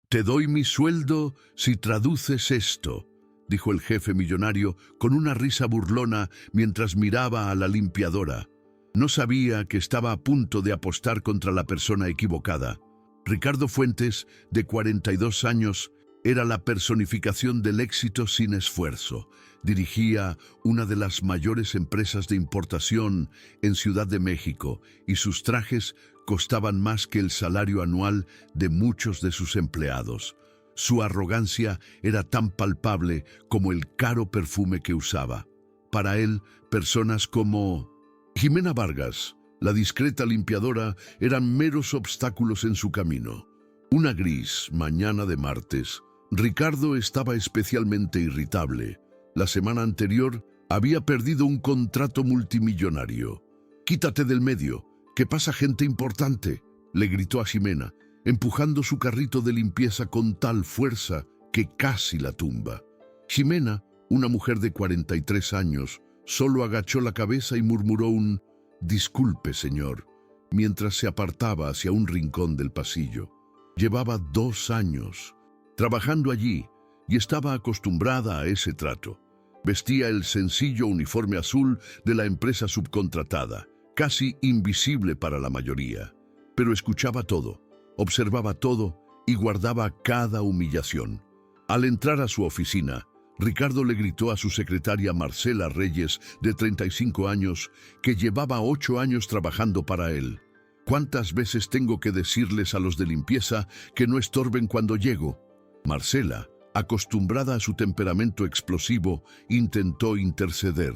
Te doy mi sueldo si traduces esto, dijo el jefe millonario con una risa burlona mientras miraba a la limpiadora. No sabía que estaba a punto de apostar contra la persona equivocada. Ricardo Fuentes, de 42 años, era la personificación del éxito sin esfuerzo. Dirigía una de las mayores empresas de importación en Ciudad de México y sus trajes costaban más que el salario anual de muchos de sus empleados. Su arrogancia era tan palpable como el caro perfume que usaba. Para él, personas como Jimena Vargas, la discreta limpiadora, eran meros obstáculos en su camino. Una gris mañana de martes, Ricardo estaba especialmente irritable. La semana anterior había perdido un contrato multimillonario. «Quítate del medio, que pasa gente importante», le gritó a Jimena, empujando su carrito de limpieza con tal fuerza que casi la tumba. Jimena, una mujer de 43 años, solo agachó la cabeza y murmuró un «Disculpe, señor», mientras se apartaba hacia un rincón del pasillo. Llevaba 2 años trabajando allí y estaba acostumbrada a ese trato. Vestía el sencillo uniforme azul de la empresa subcontratada, casi invisible para la mayoría. Pero escuchaba todo, observaba todo y guardaba cada humillación. Al entrar a su oficina, Ricardo le gritó a su secretaria Marcela Reyes, de 35 años, que llevaba 8 años trabajando para él. «¿Cuántas veces tengo que decirles a los de limpieza que no estorben cuando llego?» Marcela, acostumbrada a su temperamento explosivo, intentó interceder.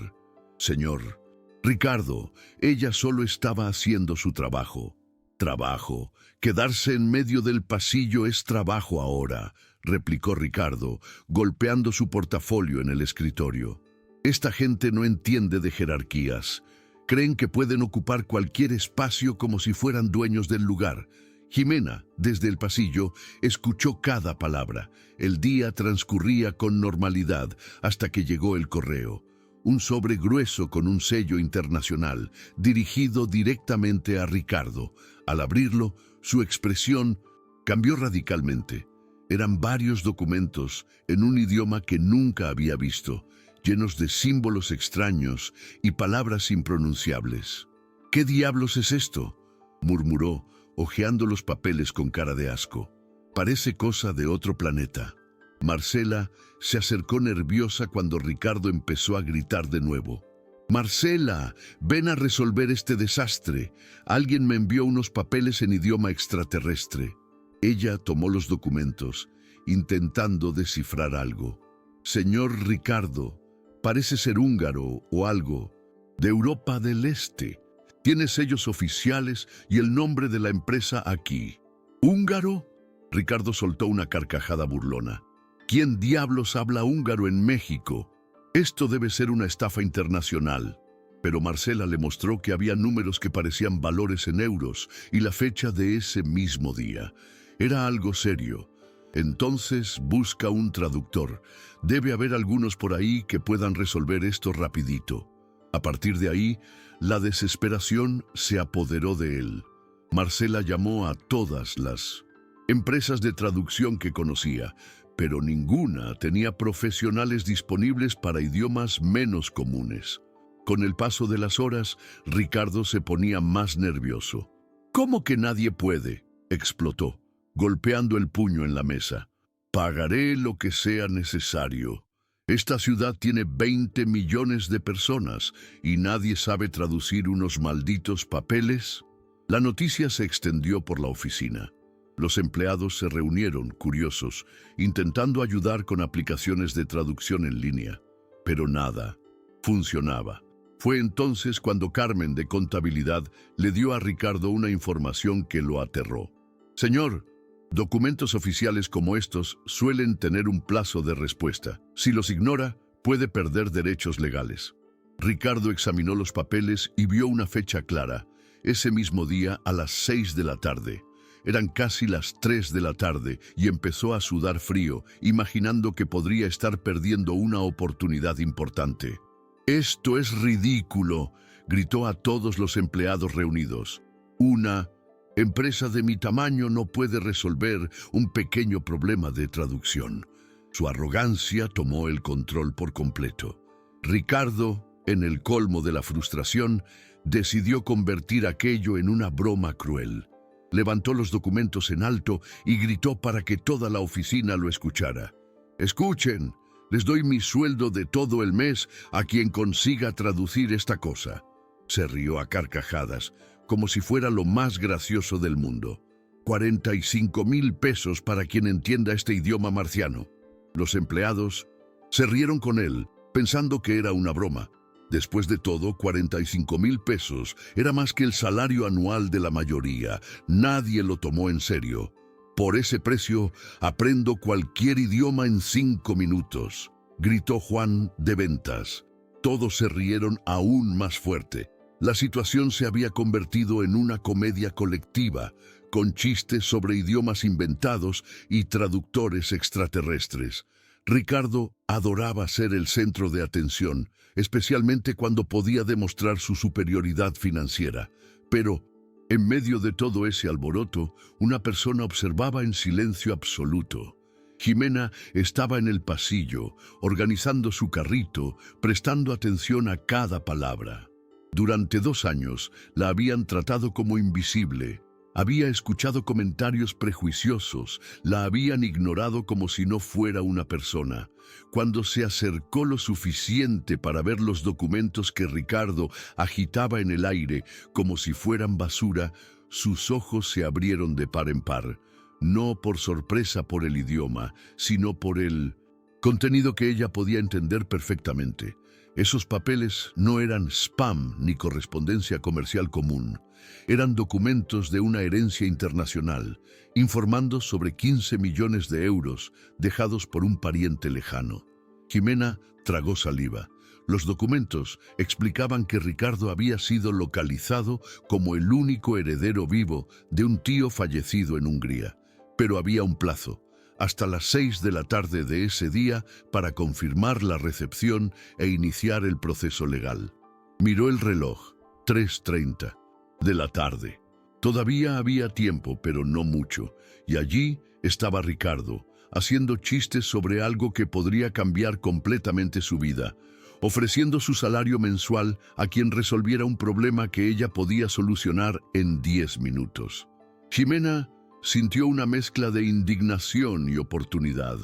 «Señor Ricardo, ella solo estaba haciendo su trabajo». «Trabajo. Quedarse en medio del pasillo es trabajo ahora», replicó Ricardo, golpeando su portafolio en el escritorio. «Esta gente no entiende de jerarquías. Creen que pueden ocupar cualquier espacio como si fueran dueños del lugar». Jimena, desde el pasillo, escuchó cada palabra. El día transcurría con normalidad hasta que llegó el correo. Un sobre grueso con un sello internacional, dirigido directamente a Ricardo. Al abrirlo, su expresión cambió radicalmente. Eran varios documentos en un idioma que nunca había visto, llenos de símbolos extraños y palabras impronunciables. «¿Qué diablos es esto?», murmuró, hojeando los papeles con cara de asco. «Parece cosa de otro planeta». Marcela se acercó nerviosa cuando Ricardo empezó a gritar de nuevo. «Marcela, ven a resolver este desastre. Alguien me envió unos papeles en idioma extraterrestre». Ella tomó los documentos, intentando descifrar algo. «Señor Ricardo, parece ser húngaro o algo, de Europa del Este. Tiene sellos oficiales y el nombre de la empresa aquí». «¿Húngaro?», Ricardo soltó una carcajada burlona. «¿Quién diablos habla húngaro en México? Esto debe ser una estafa internacional». Pero Marcela le mostró que había números que parecían valores en euros y la fecha de ese mismo día. Era algo serio. «Entonces busca un traductor. Debe haber algunos por ahí que puedan resolver esto rapidito». A partir de ahí, la desesperación se apoderó de él. Marcela llamó a todas las empresas de traducción que conocía, pero ninguna tenía profesionales disponibles para idiomas menos comunes. Con el paso de las horas, Ricardo se ponía más nervioso. «¿Cómo que nadie puede?», explotó, golpeando el puño en la mesa. «Pagaré lo que sea necesario. Esta ciudad tiene 20 millones de personas y nadie sabe traducir unos malditos papeles». La noticia se extendió por la oficina. Los empleados se reunieron, curiosos, intentando ayudar con aplicaciones de traducción en línea. Pero nada funcionaba. Fue entonces cuando Carmen, de contabilidad, le dio a Ricardo una información que lo aterró. «Señor, documentos oficiales como estos suelen tener un plazo de respuesta. Si los ignora, puede perder derechos legales». Ricardo examinó los papeles y vio una fecha clara. Ese mismo día, a las 6 de la tarde. Eran casi las 3 de la tarde y empezó a sudar frío, imaginando que podría estar perdiendo una oportunidad importante. «Esto es ridículo», gritó a todos los empleados reunidos. «Una Empresa de mi tamaño no puede resolver un pequeño problema de traducción. Su arrogancia tomó el control por completo. Ricardo, en el colmo de la frustración, decidió convertir aquello en una broma cruel. Levantó los documentos en alto y gritó para que toda la oficina lo escuchara. «Escuchen, les doy mi sueldo de todo el mes a quien consiga traducir esta cosa». Se rió a carcajadas, como si fuera lo más gracioso del mundo. 45,000 pesos para quien entienda este idioma marciano. Los empleados se rieron con él, pensando que era una broma. Después de todo, 45,000 pesos era más que el salario anual de la mayoría. Nadie lo tomó en serio. «Por ese precio, aprendo cualquier idioma en 5 minutos», gritó Juan de ventas. Todos se rieron aún más fuerte. La situación se había convertido en una comedia colectiva, con chistes sobre idiomas inventados y traductores extraterrestres. Ricardo adoraba ser el centro de atención, especialmente cuando podía demostrar su superioridad financiera. Pero, en medio de todo ese alboroto, una persona observaba en silencio absoluto. Jimena estaba en el pasillo, organizando su carrito, prestando atención a cada palabra. Durante 2 años la habían tratado como invisible. Había escuchado comentarios prejuiciosos, la habían ignorado como si no fuera una persona. Cuando se acercó lo suficiente para ver los documentos que Ricardo agitaba en el aire como si fueran basura, sus ojos se abrieron de par en par, no por sorpresa por el idioma, sino por el contenido que ella podía entender perfectamente. Esos papeles no eran spam ni correspondencia comercial común. Eran documentos de una herencia internacional, informando sobre 15 millones de euros dejados por un pariente lejano. Jimena tragó saliva. Los documentos explicaban que Ricardo había sido localizado como el único heredero vivo de un tío fallecido en Hungría. Pero había un plazo, hasta las 6 de la tarde de ese día, para confirmar la recepción e iniciar el proceso legal. Miró el reloj, 3:30 de la tarde. Todavía había tiempo, pero no mucho, y allí estaba Ricardo, haciendo chistes sobre algo que podría cambiar completamente su vida, ofreciendo su salario mensual a quien resolviera un problema que ella podía solucionar en 10 minutos. Jimena sintió una mezcla de indignación y oportunidad.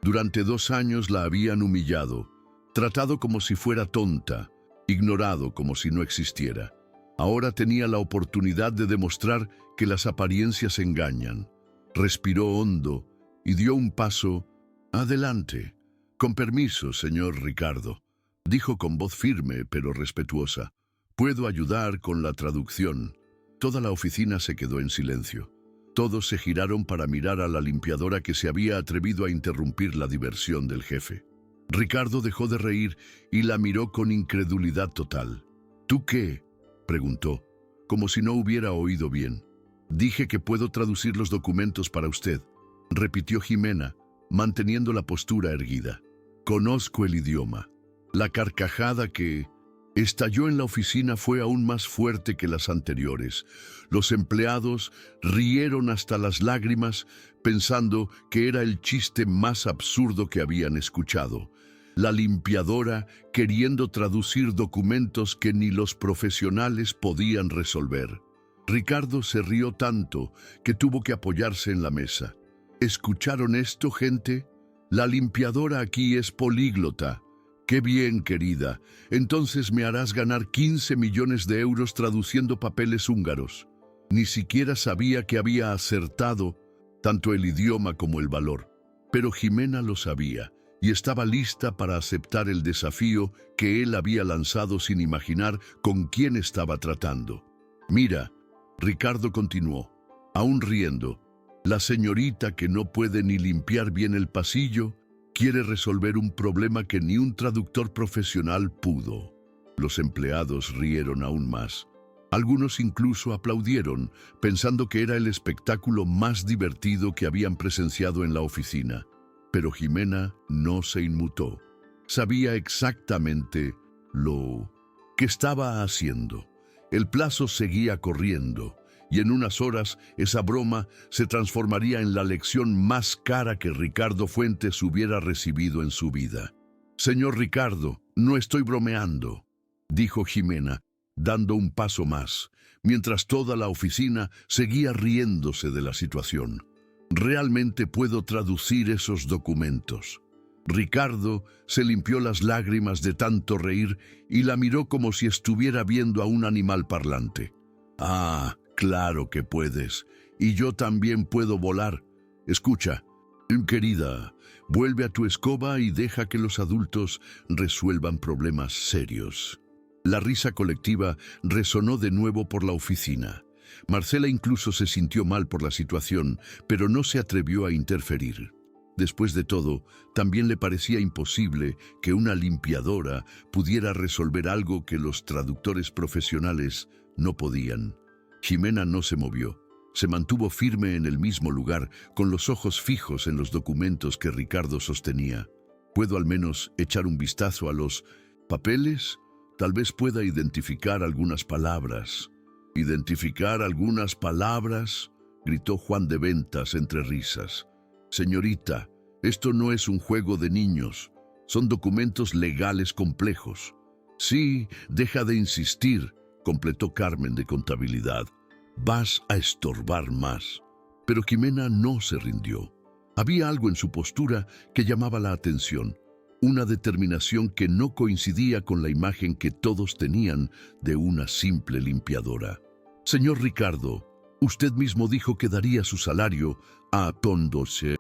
Durante 2 años la habían humillado, tratado como si fuera tonta, ignorado como si no existiera. Ahora tenía la oportunidad de demostrar que las apariencias engañan. Respiró hondo y dio un paso. «Adelante. Con permiso, señor Ricardo», dijo con voz firme pero respetuosa. «Puedo ayudar con la traducción». Toda la oficina se quedó en silencio. Todos se giraron para mirar a la limpiadora que se había atrevido a interrumpir la diversión del jefe. Ricardo dejó de reír y la miró con incredulidad total. «¿Tú qué?», preguntó, como si no hubiera oído bien. «Dije que puedo traducir los documentos para usted», repitió Jimena, manteniendo la postura erguida. «Conozco el idioma». La carcajada que estalló en la oficina fue aún más fuerte que las anteriores. Los empleados rieron hasta las lágrimas, pensando que era el chiste más absurdo que habían escuchado. La limpiadora queriendo traducir documentos que ni los profesionales podían resolver. Ricardo se rió tanto que tuvo que apoyarse en la mesa. ¿Escucharon esto, gente? La limpiadora aquí es políglota. «Qué bien, querida. Entonces me harás ganar 15 millones de euros traduciendo papeles húngaros». Ni siquiera sabía que había acertado tanto el idioma como el valor. Pero Jimena lo sabía y estaba lista para aceptar el desafío que él había lanzado sin imaginar con quién estaba tratando. «Mira», Ricardo continuó, aún riendo, «la señorita que no puede ni limpiar bien el pasillo quiere resolver un problema que ni un traductor profesional pudo». Los empleados rieron aún más. Algunos incluso aplaudieron, pensando que era el espectáculo más divertido que habían presenciado en la oficina. Pero Jimena no se inmutó. Sabía exactamente lo que estaba haciendo. El plazo seguía corriendo, y en unas horas esa broma se transformaría en la lección más cara que Ricardo Fuentes hubiera recibido en su vida. «Señor Ricardo, no estoy bromeando», dijo Ximena, dando un paso más, mientras toda la oficina seguía riéndose de la situación. «Realmente puedo traducir esos documentos». Ricardo se limpió las lágrimas de tanto reír y la miró como si estuviera viendo a un animal parlante. «Ah, claro que puedes. Y yo también puedo volar. Escucha, querida, vuelve a tu escoba y deja que los adultos resuelvan problemas serios». La risa colectiva resonó de nuevo por la oficina. Marcela incluso se sintió mal por la situación, pero no se atrevió a interferir. Después de todo, también le parecía imposible que una limpiadora pudiera resolver algo que los traductores profesionales no podían. Ximena no se movió. Se mantuvo firme en el mismo lugar, con los ojos fijos en los documentos que Ricardo sostenía. «¿Puedo al menos echar un vistazo a los papeles? Tal vez pueda identificar algunas palabras». «¿Identificar algunas palabras?», gritó Juan de Ventas entre risas. «Señorita, esto no es un juego de niños. Son documentos legales complejos». «Sí, deja de insistir», completó Carmen de Contabilidad. «Vas a estorbar más». Pero Ximena no se rindió. Había algo en su postura que llamaba la atención, una determinación que no coincidía con la imagen que todos tenían de una simple limpiadora. «Señor Ricardo, usted mismo dijo que daría su salario a Tondose.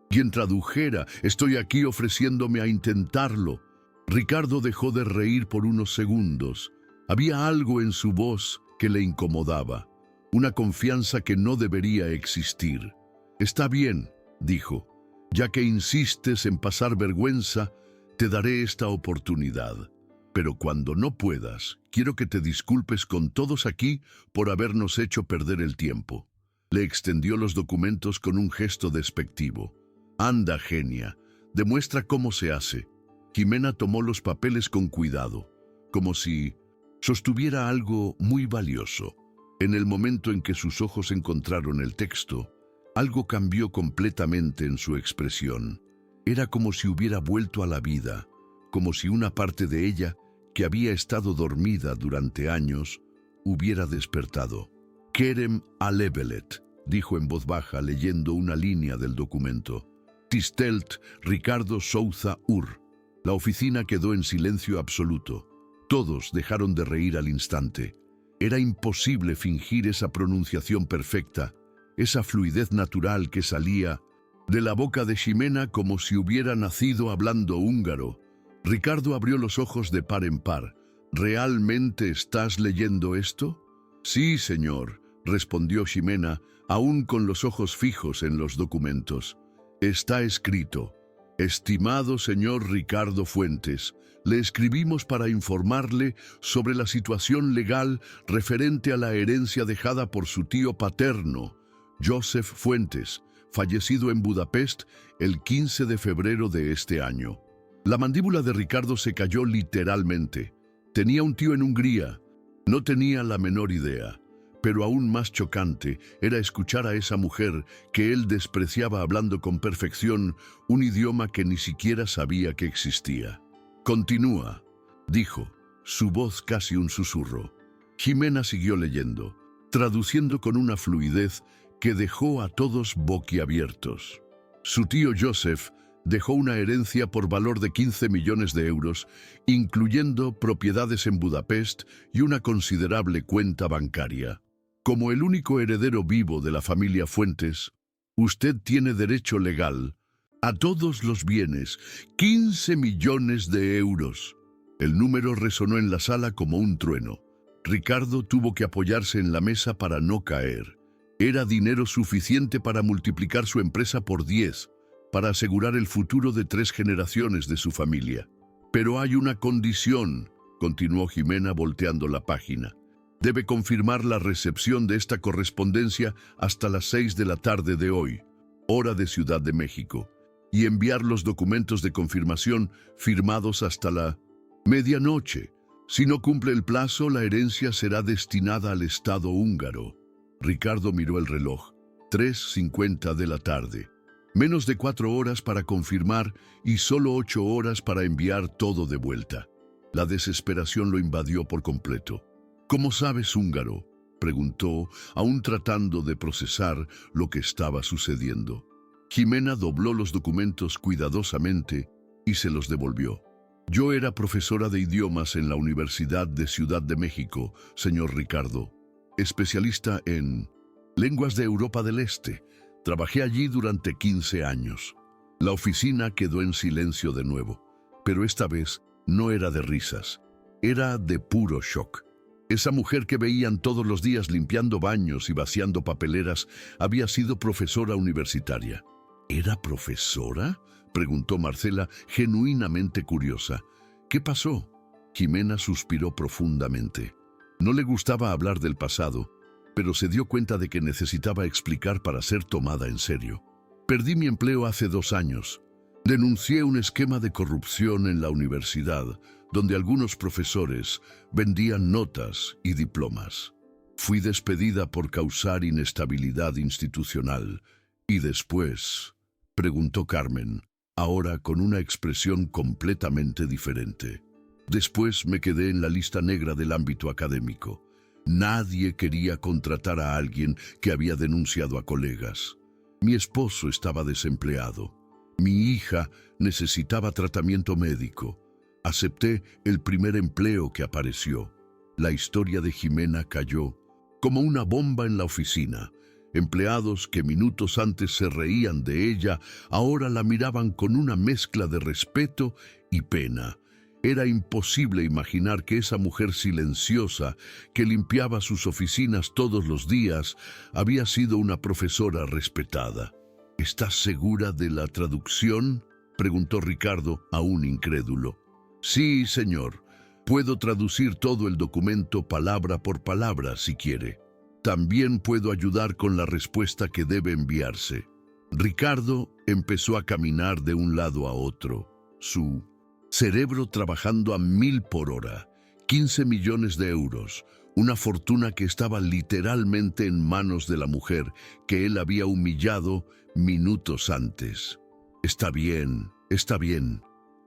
Quien tradujera, estoy aquí ofreciéndome a intentarlo». Ricardo dejó de reír por unos segundos. Había algo en su voz que le incomodaba, una confianza que no debería existir. «Está bien», dijo, «ya que insistes en pasar vergüenza, te daré esta oportunidad. Pero cuando no puedas, quiero que te disculpes con todos aquí por habernos hecho perder el tiempo». Le extendió los documentos con un gesto despectivo. «Anda, genia, demuestra cómo se hace». Ximena tomó los papeles con cuidado, como si sostuviera algo muy valioso. En el momento en que sus ojos encontraron el texto, algo cambió completamente en su expresión. Era como si hubiera vuelto a la vida, como si una parte de ella, que había estado dormida durante años, hubiera despertado. «Kerem Alevelet», dijo en voz baja leyendo una línea del documento. «Tistelt Ricardo Souza Ur». La oficina quedó en silencio absoluto. Todos dejaron de reír al instante. Era imposible fingir esa pronunciación perfecta, esa fluidez natural que salía de la boca de Ximena como si hubiera nacido hablando húngaro. Ricardo abrió los ojos de par en par. «¿Realmente estás leyendo esto?» «Sí, señor», respondió Ximena, aún con los ojos fijos en los documentos. «Está escrito: Estimado señor Ricardo Fuentes, le escribimos para informarle sobre la situación legal referente a la herencia dejada por su tío paterno, Joseph Fuentes, fallecido en Budapest el 15 de febrero de este año». La mandíbula de Ricardo se cayó literalmente. Tenía un tío en Hungría. No tenía la menor idea. Pero aún más chocante era escuchar a esa mujer que él despreciaba hablando con perfección un idioma que ni siquiera sabía que existía. «Continúa», dijo, su voz casi un susurro. Ximena siguió leyendo, traduciendo con una fluidez que dejó a todos boquiabiertos. Su tío Joseph dejó una herencia por valor de 15 millones de euros, incluyendo propiedades en Budapest y una considerable cuenta bancaria. Como el único heredero vivo de la familia Fuentes, usted tiene derecho legal a todos los bienes, 15 millones de euros. El número resonó en la sala como un trueno. Ricardo tuvo que apoyarse en la mesa para no caer. Era dinero suficiente para multiplicar su empresa por 10, para asegurar el futuro de 3 generaciones de su familia. «Pero hay una condición», continuó Ximena volteando la página. «Debe confirmar la recepción de esta correspondencia hasta las 6 de la tarde de hoy, hora de Ciudad de México, y enviar los documentos de confirmación firmados hasta la medianoche. Si no cumple el plazo, la herencia será destinada al Estado húngaro». Ricardo miró el reloj. 3:50 de la tarde. Menos de 4 horas para confirmar y solo 8 horas para enviar todo de vuelta. La desesperación lo invadió por completo. ¿Cómo sabes húngaro?, preguntó, aún tratando de procesar lo que estaba sucediendo. Jimena dobló los documentos cuidadosamente y se los devolvió. Yo era profesora de idiomas en la Universidad de Ciudad de México, señor Ricardo, especialista en lenguas de Europa del Este. Trabajé allí durante 15 años. La oficina quedó en silencio de nuevo, pero esta vez no era de risas, era de puro shock. Esa mujer que veían todos los días limpiando baños y vaciando papeleras había sido profesora universitaria. ¿Era profesora?, preguntó Marcela, genuinamente curiosa. ¿Qué pasó? Jimena suspiró profundamente. No le gustaba hablar del pasado, pero se dio cuenta de que necesitaba explicar para ser tomada en serio. Perdí mi empleo hace 2 años. Denuncié un esquema de corrupción en la universidad, donde algunos profesores vendían notas y diplomas. Fui despedida por causar inestabilidad institucional. ¿Y después?, preguntó Carmen, ahora con una expresión completamente diferente. Después me quedé en la lista negra del ámbito académico. Nadie quería contratar a alguien que había denunciado a colegas. Mi esposo estaba desempleado. Mi hija necesitaba tratamiento médico. Acepté el primer empleo que apareció. La historia de Jimena cayó como una bomba en la oficina. Empleados que minutos antes se reían de ella, ahora la miraban con una mezcla de respeto y pena. Era imposible imaginar que esa mujer silenciosa, que limpiaba sus oficinas todos los días, había sido una profesora respetada. ¿Estás segura de la traducción?, preguntó Ricardo, aún incrédulo. Sí, señor. Puedo traducir todo el documento palabra por palabra, si quiere. También puedo ayudar con la respuesta que debe enviarse. Ricardo empezó a caminar de un lado a otro, su cerebro trabajando a 1000 por hora, 15 millones de euros, una fortuna que estaba literalmente en manos de la mujer que él había humillado minutos antes. Está bien,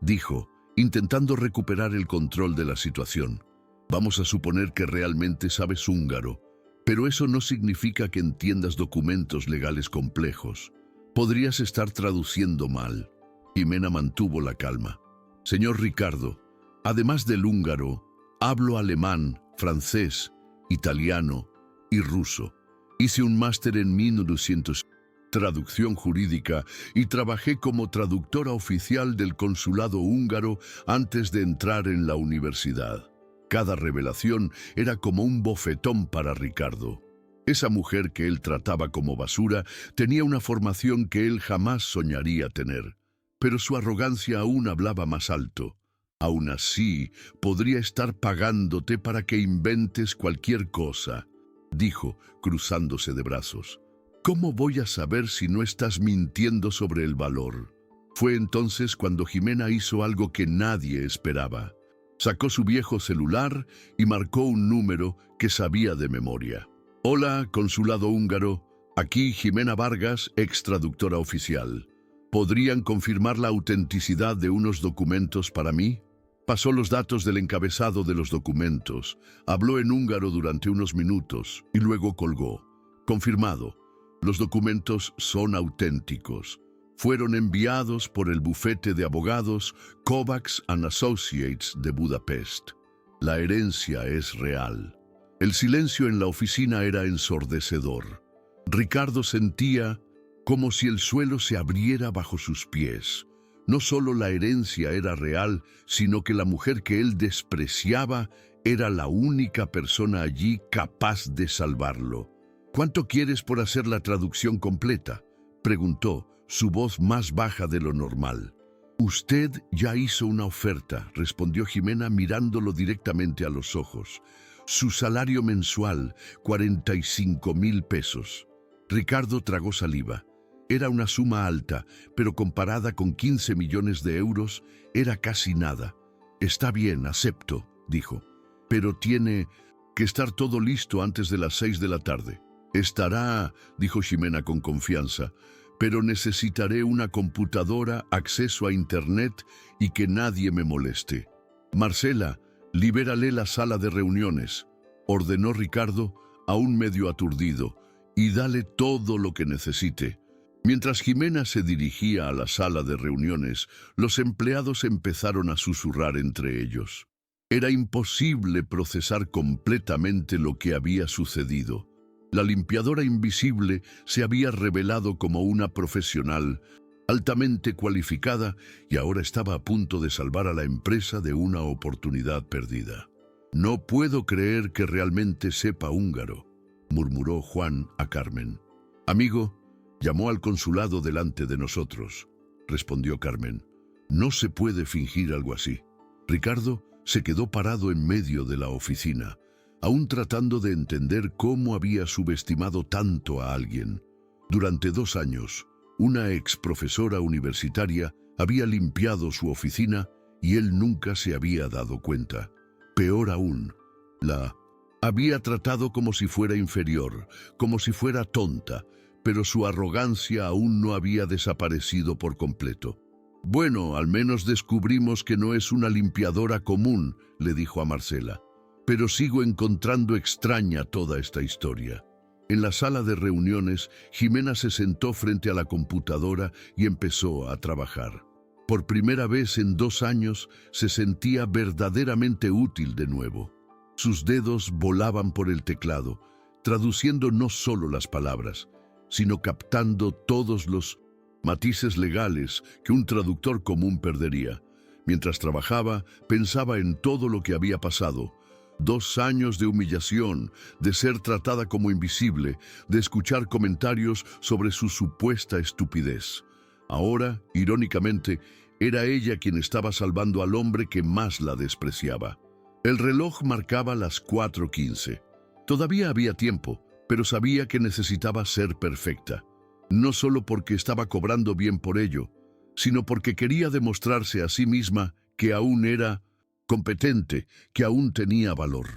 dijo, intentando recuperar el control de la situación. Vamos a suponer que realmente sabes húngaro, pero eso no significa que entiendas documentos legales complejos. Podrías estar traduciendo mal. Jimena mantuvo la calma. Señor Ricardo, además del húngaro, hablo alemán, francés, italiano y ruso. Hice un máster en 1900 traducción jurídica y trabajé como traductora oficial del consulado húngaro antes de entrar en la universidad. Cada revelación era como un bofetón para Ricardo. Esa mujer que él trataba como basura tenía una formación que él jamás soñaría tener, pero su arrogancia aún hablaba más alto. Aún así, podría estar pagándote para que inventes cualquier cosa, dijo, cruzándose de brazos. ¿Cómo voy a saber si no estás mintiendo sobre el valor? Fue entonces cuando Jimena hizo algo que nadie esperaba. Sacó su viejo celular y marcó un número que sabía de memoria. Hola, consulado húngaro. Aquí Jimena Vargas, ex traductora oficial. ¿Podrían confirmar la autenticidad de unos documentos para mí? Pasó los datos del encabezado de los documentos, habló en húngaro durante unos minutos y luego colgó. Confirmado. Los documentos son auténticos. Fueron enviados por el bufete de abogados Kovacs & Associates de Budapest. La herencia es real. El silencio en la oficina era ensordecedor. Ricardo sentía como si el suelo se abriera bajo sus pies. No solo la herencia era real, sino que la mujer que él despreciaba era la única persona allí capaz de salvarlo. ¿Cuánto quieres por hacer la traducción completa?, preguntó, su voz más baja de lo normal. Usted ya hizo una oferta, respondió Jimena mirándolo directamente a los ojos. Su salario mensual, 45,000 pesos. Ricardo tragó saliva. Era una suma alta, pero comparada con 15 millones de euros, era casi nada. Está bien, acepto, dijo. Pero tiene que estar todo listo antes de las 6 de la tarde. Estará, dijo Ximena con confianza, pero necesitaré una computadora, acceso a Internet y que nadie me moleste. Marcela, libérale la sala de reuniones, ordenó Ricardo, aún medio aturdido, y dale todo lo que necesite. Mientras Ximena se dirigía a la sala de reuniones, los empleados empezaron a susurrar entre ellos. Era imposible procesar completamente lo que había sucedido. La limpiadora invisible se había revelado como una profesional altamente cualificada y ahora estaba a punto de salvar a la empresa de una oportunidad perdida. «No puedo creer que realmente sepa húngaro», murmuró Juan a Carmen. «Amigo, llamó al consulado delante de nosotros», respondió Carmen. «No se puede fingir algo así». Ricardo se quedó parado en medio de la oficina, aún tratando de entender cómo había subestimado tanto a alguien. Durante 2 años, una ex profesora universitaria había limpiado su oficina y él nunca se había dado cuenta. Peor aún, la había tratado como si fuera inferior, como si fuera tonta, pero su arrogancia aún no había desaparecido por completo. «Bueno, al menos descubrimos que no es una limpiadora común», le dijo a Marcela. «Pero sigo encontrando extraña toda esta historia». En la sala de reuniones, Ximena se sentó frente a la computadora y empezó a trabajar. Por primera vez en 2 años, se sentía verdaderamente útil de nuevo. Sus dedos volaban por el teclado, traduciendo no solo las palabras, sino captando todos los matices legales que un traductor común perdería. Mientras trabajaba, pensaba en todo lo que había pasado. 2 años de humillación, de ser tratada como invisible, de escuchar comentarios sobre su supuesta estupidez. Ahora, irónicamente, era ella quien estaba salvando al hombre que más la despreciaba. El reloj marcaba las 4:15. Todavía había tiempo, pero sabía que necesitaba ser perfecta. No solo porque estaba cobrando bien por ello, sino porque quería demostrarse a sí misma que aún era competente, que aún tenía valor.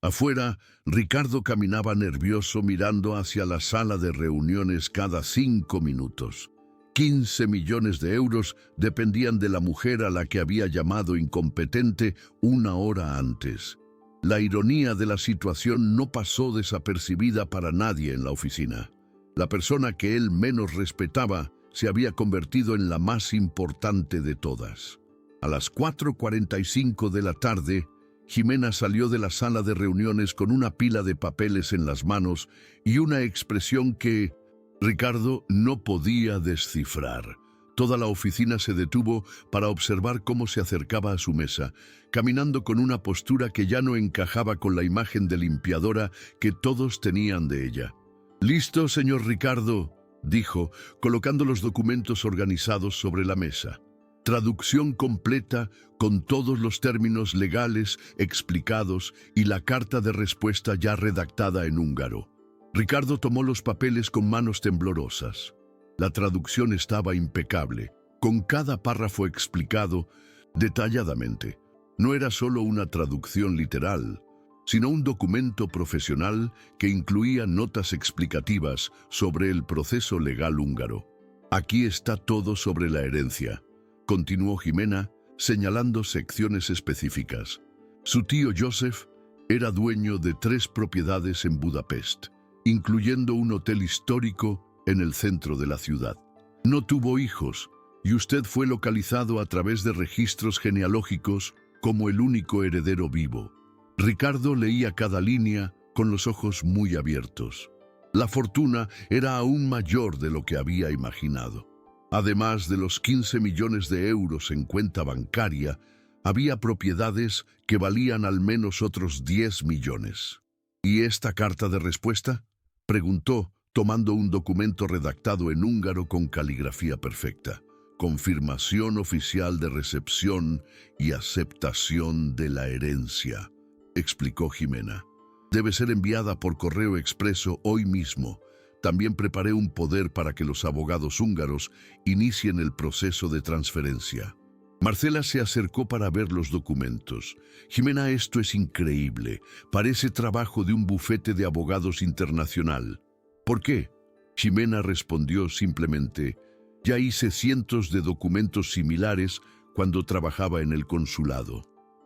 Afuera, Ricardo caminaba nervioso mirando hacia la sala de reuniones cada 5 minutos. 15 millones de euros dependían de la mujer a la que había llamado incompetente 1 hora antes. La ironía de la situación no pasó desapercibida para nadie en la oficina. La persona que él menos respetaba se había convertido en la más importante de todas. A las 4:45 de la tarde, Ximena salió de la sala de reuniones con una pila de papeles en las manos y una expresión que Ricardo no podía descifrar. Toda la oficina se detuvo para observar cómo se acercaba a su mesa, caminando con una postura que ya no encajaba con la imagen de limpiadora que todos tenían de ella. «Listo, señor Ricardo», dijo, colocando los documentos organizados sobre la mesa. Traducción completa con todos los términos legales explicados y la carta de respuesta ya redactada en húngaro. Ricardo tomó los papeles con manos temblorosas. La traducción estaba impecable, con cada párrafo explicado detalladamente. No era solo una traducción literal, sino un documento profesional que incluía notas explicativas sobre el proceso legal húngaro. «Aquí está todo sobre la herencia», continuó Ximena, señalando secciones específicas. Su tío Joseph era dueño de 3 propiedades en Budapest, incluyendo un hotel histórico en el centro de la ciudad. No tuvo hijos, y usted fue localizado a través de registros genealógicos como el único heredero vivo. Ricardo leía cada línea con los ojos muy abiertos. La fortuna era aún mayor de lo que había imaginado. Además de los 15 millones de euros en cuenta bancaria, había propiedades que valían al menos otros 10 millones. «¿Y esta carta de respuesta?», preguntó, tomando un documento redactado en húngaro con caligrafía perfecta. «Confirmación oficial de recepción y aceptación de la herencia», explicó Ximena. «Debe ser enviada por correo expreso hoy mismo. También preparé un poder para que los abogados húngaros inicien el proceso de transferencia». Marcela se acercó para ver los documentos. «Ximena, esto es increíble. Parece trabajo de un bufete de abogados internacional». ¿Por qué? Ximena respondió simplemente, ya hice cientos de documentos similares cuando trabajaba en el consulado.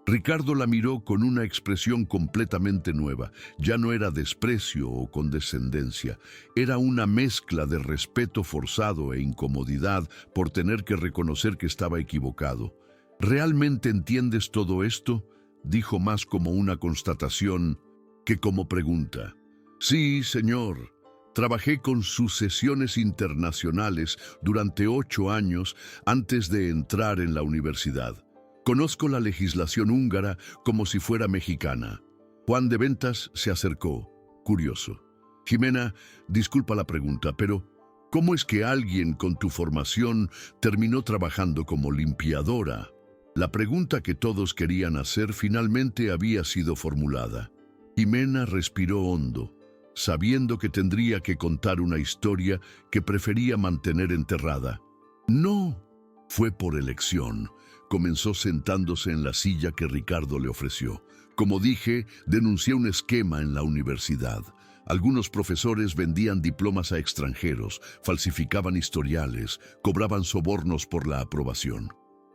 Ricardo la miró con una expresión completamente nueva. Ya no era desprecio o condescendencia, era una mezcla de respeto forzado e incomodidad por tener que reconocer que estaba equivocado. ¿Realmente entiendes todo esto?, dijo más como una constatación que como pregunta. Sí, señor. Trabajé con sucesiones internacionales durante 8 años antes de entrar en la universidad. Conozco la legislación húngara como si fuera mexicana. Juan de Ventas se acercó, curioso. Ximena, disculpa la pregunta, pero ¿cómo es que alguien con tu formación terminó trabajando como limpiadora? La pregunta que todos querían hacer finalmente había sido formulada. Ximena respiró hondo, sabiendo que tendría que contar una historia que prefería mantener enterrada. No, fue por elección. Comenzó sentándose en la silla que Ricardo le ofreció. Como dije, denuncié un esquema en la universidad. Algunos profesores vendían diplomas a extranjeros, falsificaban historiales, cobraban sobornos por la aprobación.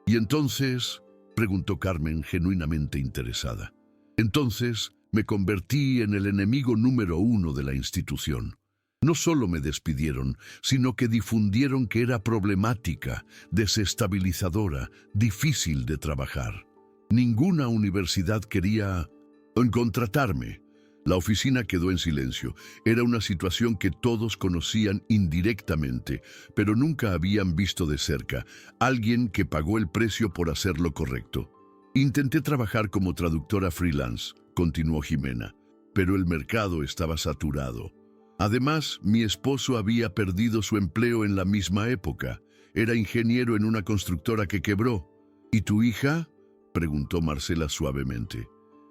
¿Y entonces?, preguntó Carmen, genuinamente interesada. Entonces me convertí en el enemigo número 1 de la institución. No solo me despidieron, sino que difundieron que era problemática, desestabilizadora, difícil de trabajar. Ninguna universidad quería contratarme. La oficina quedó en silencio. Era una situación que todos conocían indirectamente, pero nunca habían visto de cerca. Alguien que pagó el precio por hacer lo correcto. Intenté trabajar como traductora freelance, continuó Ximena, pero el mercado estaba saturado. Además, mi esposo había perdido su empleo en la misma época. Era ingeniero en una constructora que quebró. ¿Y tu hija?, preguntó Marcela suavemente.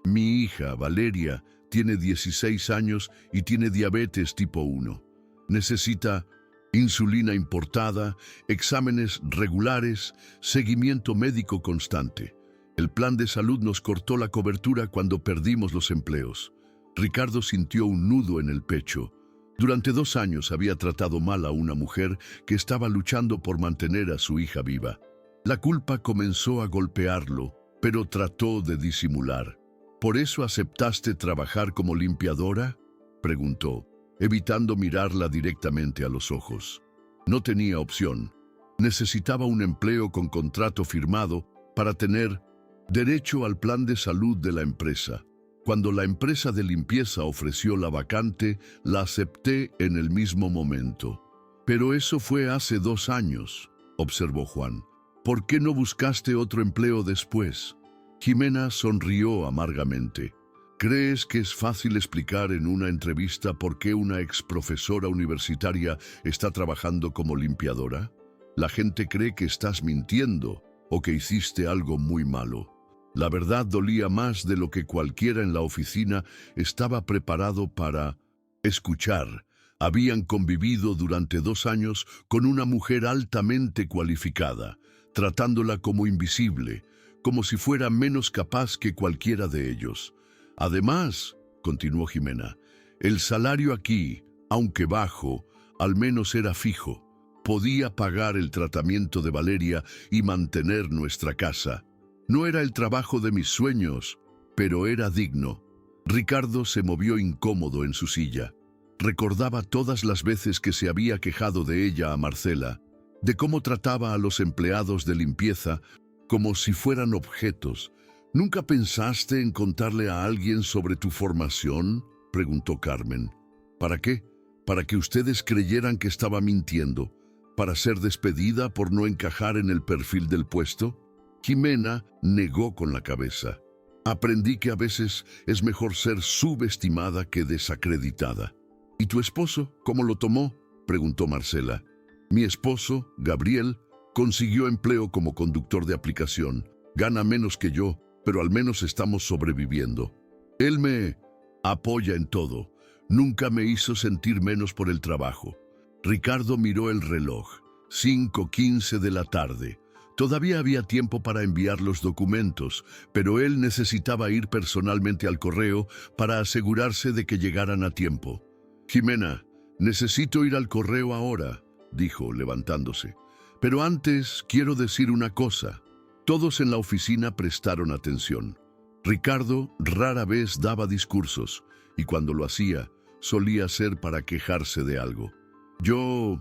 Mi hija, Valeria, tiene 16 años y tiene diabetes tipo 1. Necesita insulina importada, exámenes regulares, seguimiento médico constante. El plan de salud nos cortó la cobertura cuando perdimos los empleos. Ricardo sintió un nudo en el pecho. Durante 2 años había tratado mal a una mujer que estaba luchando por mantener a su hija viva. La culpa comenzó a golpearlo, pero trató de disimular. ¿Por eso aceptaste trabajar como limpiadora?, preguntó, evitando mirarla directamente a los ojos. No tenía opción. Necesitaba un empleo con contrato firmado para tener derecho al plan de salud de la empresa. Cuando la empresa de limpieza ofreció la vacante, la acepté en el mismo momento. Pero eso fue hace 2 años, observó Juan. ¿Por qué no buscaste otro empleo después? Ximena sonrió amargamente. ¿Crees que es fácil explicar en una entrevista por qué una exprofesora universitaria está trabajando como limpiadora? La gente cree que estás mintiendo o que hiciste algo muy malo. La verdad dolía más de lo que cualquiera en la oficina estaba preparado para escuchar. Habían convivido durante 2 años con una mujer altamente cualificada, tratándola como invisible, como si fuera menos capaz que cualquiera de ellos. Además, continuó Ximena, el salario aquí, aunque bajo, al menos era fijo. Podía pagar el tratamiento de Valeria y mantener nuestra casa. No era el trabajo de mis sueños, pero era digno. Ricardo se movió incómodo en su silla. Recordaba todas las veces que se había quejado de ella a Marcela, de cómo trataba a los empleados de limpieza como si fueran objetos. ¿Nunca pensaste en contarle a alguien sobre tu formación?, preguntó Carmen. ¿Para qué? ¿Para que ustedes creyeran que estaba mintiendo? ¿Para ser despedida por no encajar en el perfil del puesto? Ximena negó con la cabeza. Aprendí que a veces es mejor ser subestimada que desacreditada. ¿Y tu esposo, cómo lo tomó?, preguntó Marcela. Mi esposo, Gabriel, consiguió empleo como conductor de aplicación. Gana menos que yo, pero al menos estamos sobreviviendo. Él me apoya en todo. Nunca me hizo sentir menos por el trabajo. Ricardo miró el reloj. 5:15 de la tarde. Todavía había tiempo para enviar los documentos, pero él necesitaba ir personalmente al correo para asegurarse de que llegaran a tiempo. Ximena, Necesito ir al correo ahora, dijo, levantándose. Pero antes quiero decir una cosa. Todos en la oficina prestaron atención. Ricardo rara vez daba discursos, y cuando lo hacía, solía ser para quejarse de algo. Yo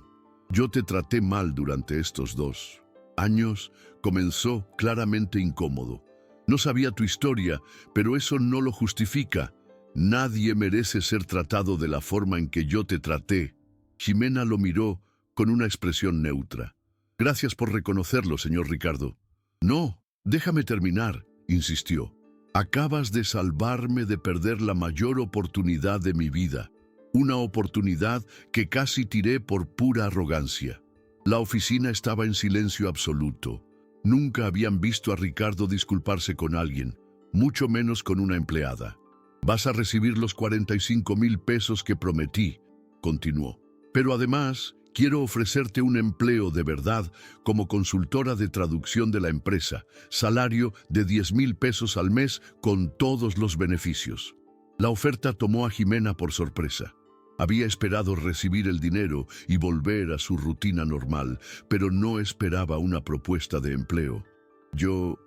te traté mal durante estos 2 años, comenzó claramente incómodo. No sabía tu historia, pero eso no lo justifica. Nadie merece ser tratado de la forma en que yo te traté. Ximena lo miró con una expresión neutra. Gracias por reconocerlo, señor Ricardo. No, déjame terminar, insistió. Acabas de salvarme de perder la mayor oportunidad de mi vida. Una oportunidad que casi tiré por pura arrogancia. La oficina estaba en silencio absoluto. Nunca habían visto a Ricardo disculparse con alguien, mucho menos con una empleada. Vas a recibir los 45,000 pesos que prometí, continuó. Pero además, quiero ofrecerte un empleo de verdad como consultora de traducción de la empresa, salario de 10,000 pesos al mes con todos los beneficios. La oferta tomó a Ximena por sorpresa. Había esperado recibir el dinero y volver a su rutina normal, pero no esperaba una propuesta de empleo. Yo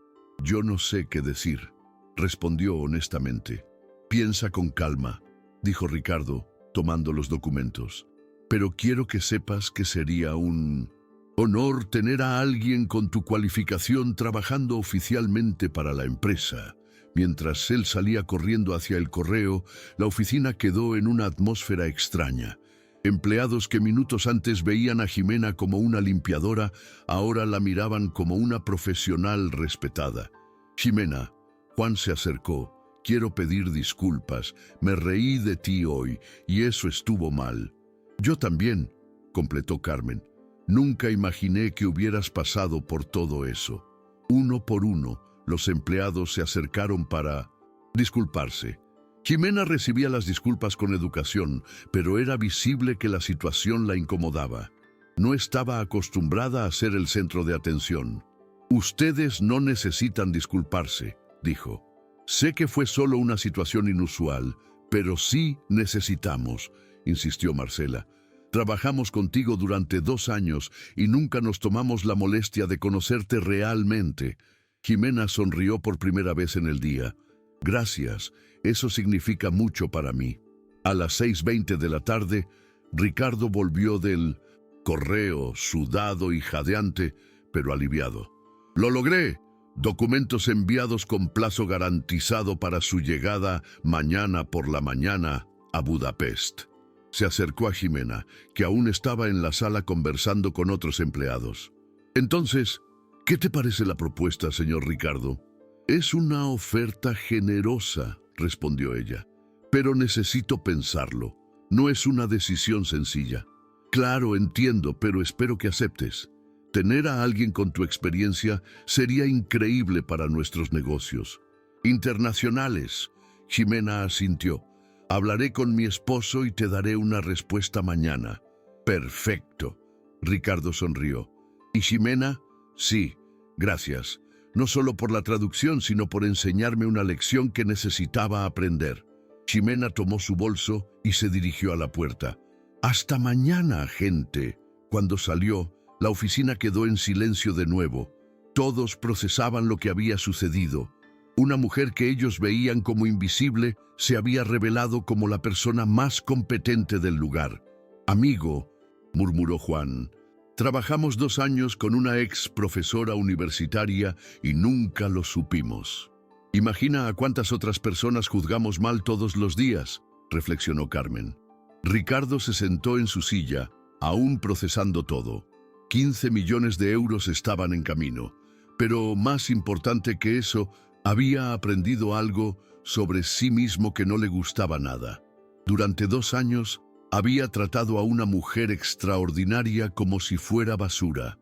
no sé qué decir, respondió honestamente. Piensa con calma, dijo Ricardo, tomando los documentos. Pero quiero que sepas que sería un honor tener a alguien con tu cualificación trabajando oficialmente para la empresa. Mientras él salía corriendo hacia el correo, la oficina quedó en una atmósfera extraña. Empleados que minutos antes veían a Ximena como una limpiadora, ahora la miraban como una profesional respetada. Ximena, Juan se acercó. Quiero pedir disculpas. Me reí de ti hoy, y eso estuvo mal. Yo también, completó Carmen. Nunca imaginé que hubieras pasado por todo eso. Uno por uno, los empleados se acercaron para disculparse. Ximena recibía las disculpas con educación, pero era visible que la situación la incomodaba. No estaba acostumbrada a ser el centro de atención. Ustedes no necesitan disculparse, dijo. Sé que fue solo una situación inusual, pero sí necesitamos, insistió Marcela. Trabajamos contigo durante 2 años y nunca nos tomamos la molestia de conocerte realmente. Ximena sonrió por primera vez en el día. Gracias, eso significa mucho para mí. A las 6:20 de la tarde, Ricardo volvió del correo, sudado y jadeante, pero aliviado. ¡Lo logré! Documentos enviados con plazo garantizado para su llegada mañana por la mañana a Budapest. Se acercó a Ximena, que aún estaba en la sala conversando con otros empleados. Entonces, ¿qué te parece la propuesta, señor Ricardo? Es una oferta generosa, respondió ella. Pero necesito pensarlo. No es una decisión sencilla. Claro, entiendo, pero espero que aceptes. Tener a alguien con tu experiencia sería increíble para nuestros negocios. Internacionales. Ximena asintió. Hablaré con mi esposo y te daré una respuesta mañana. Perfecto. Ricardo sonrió. ¿Y Ximena? Sí, gracias. No solo por la traducción, sino por enseñarme una lección que necesitaba aprender. Ximena tomó su bolso y se dirigió a la puerta. Hasta mañana, gente. Cuando salió, la oficina quedó en silencio de nuevo. Todos procesaban lo que había sucedido. Una mujer que ellos veían como invisible se había revelado como la persona más competente del lugar. Amigo, murmuró Juan, trabajamos 2 años con una ex profesora universitaria y nunca lo supimos. Imagina a cuántas otras personas juzgamos mal todos los días, reflexionó Carmen. Ricardo se sentó en su silla, aún procesando todo. 15 millones de euros estaban en camino, pero más importante que eso, había aprendido algo sobre sí mismo que no le gustaba nada. Durante 2 años, había tratado a una mujer extraordinaria como si fuera basura.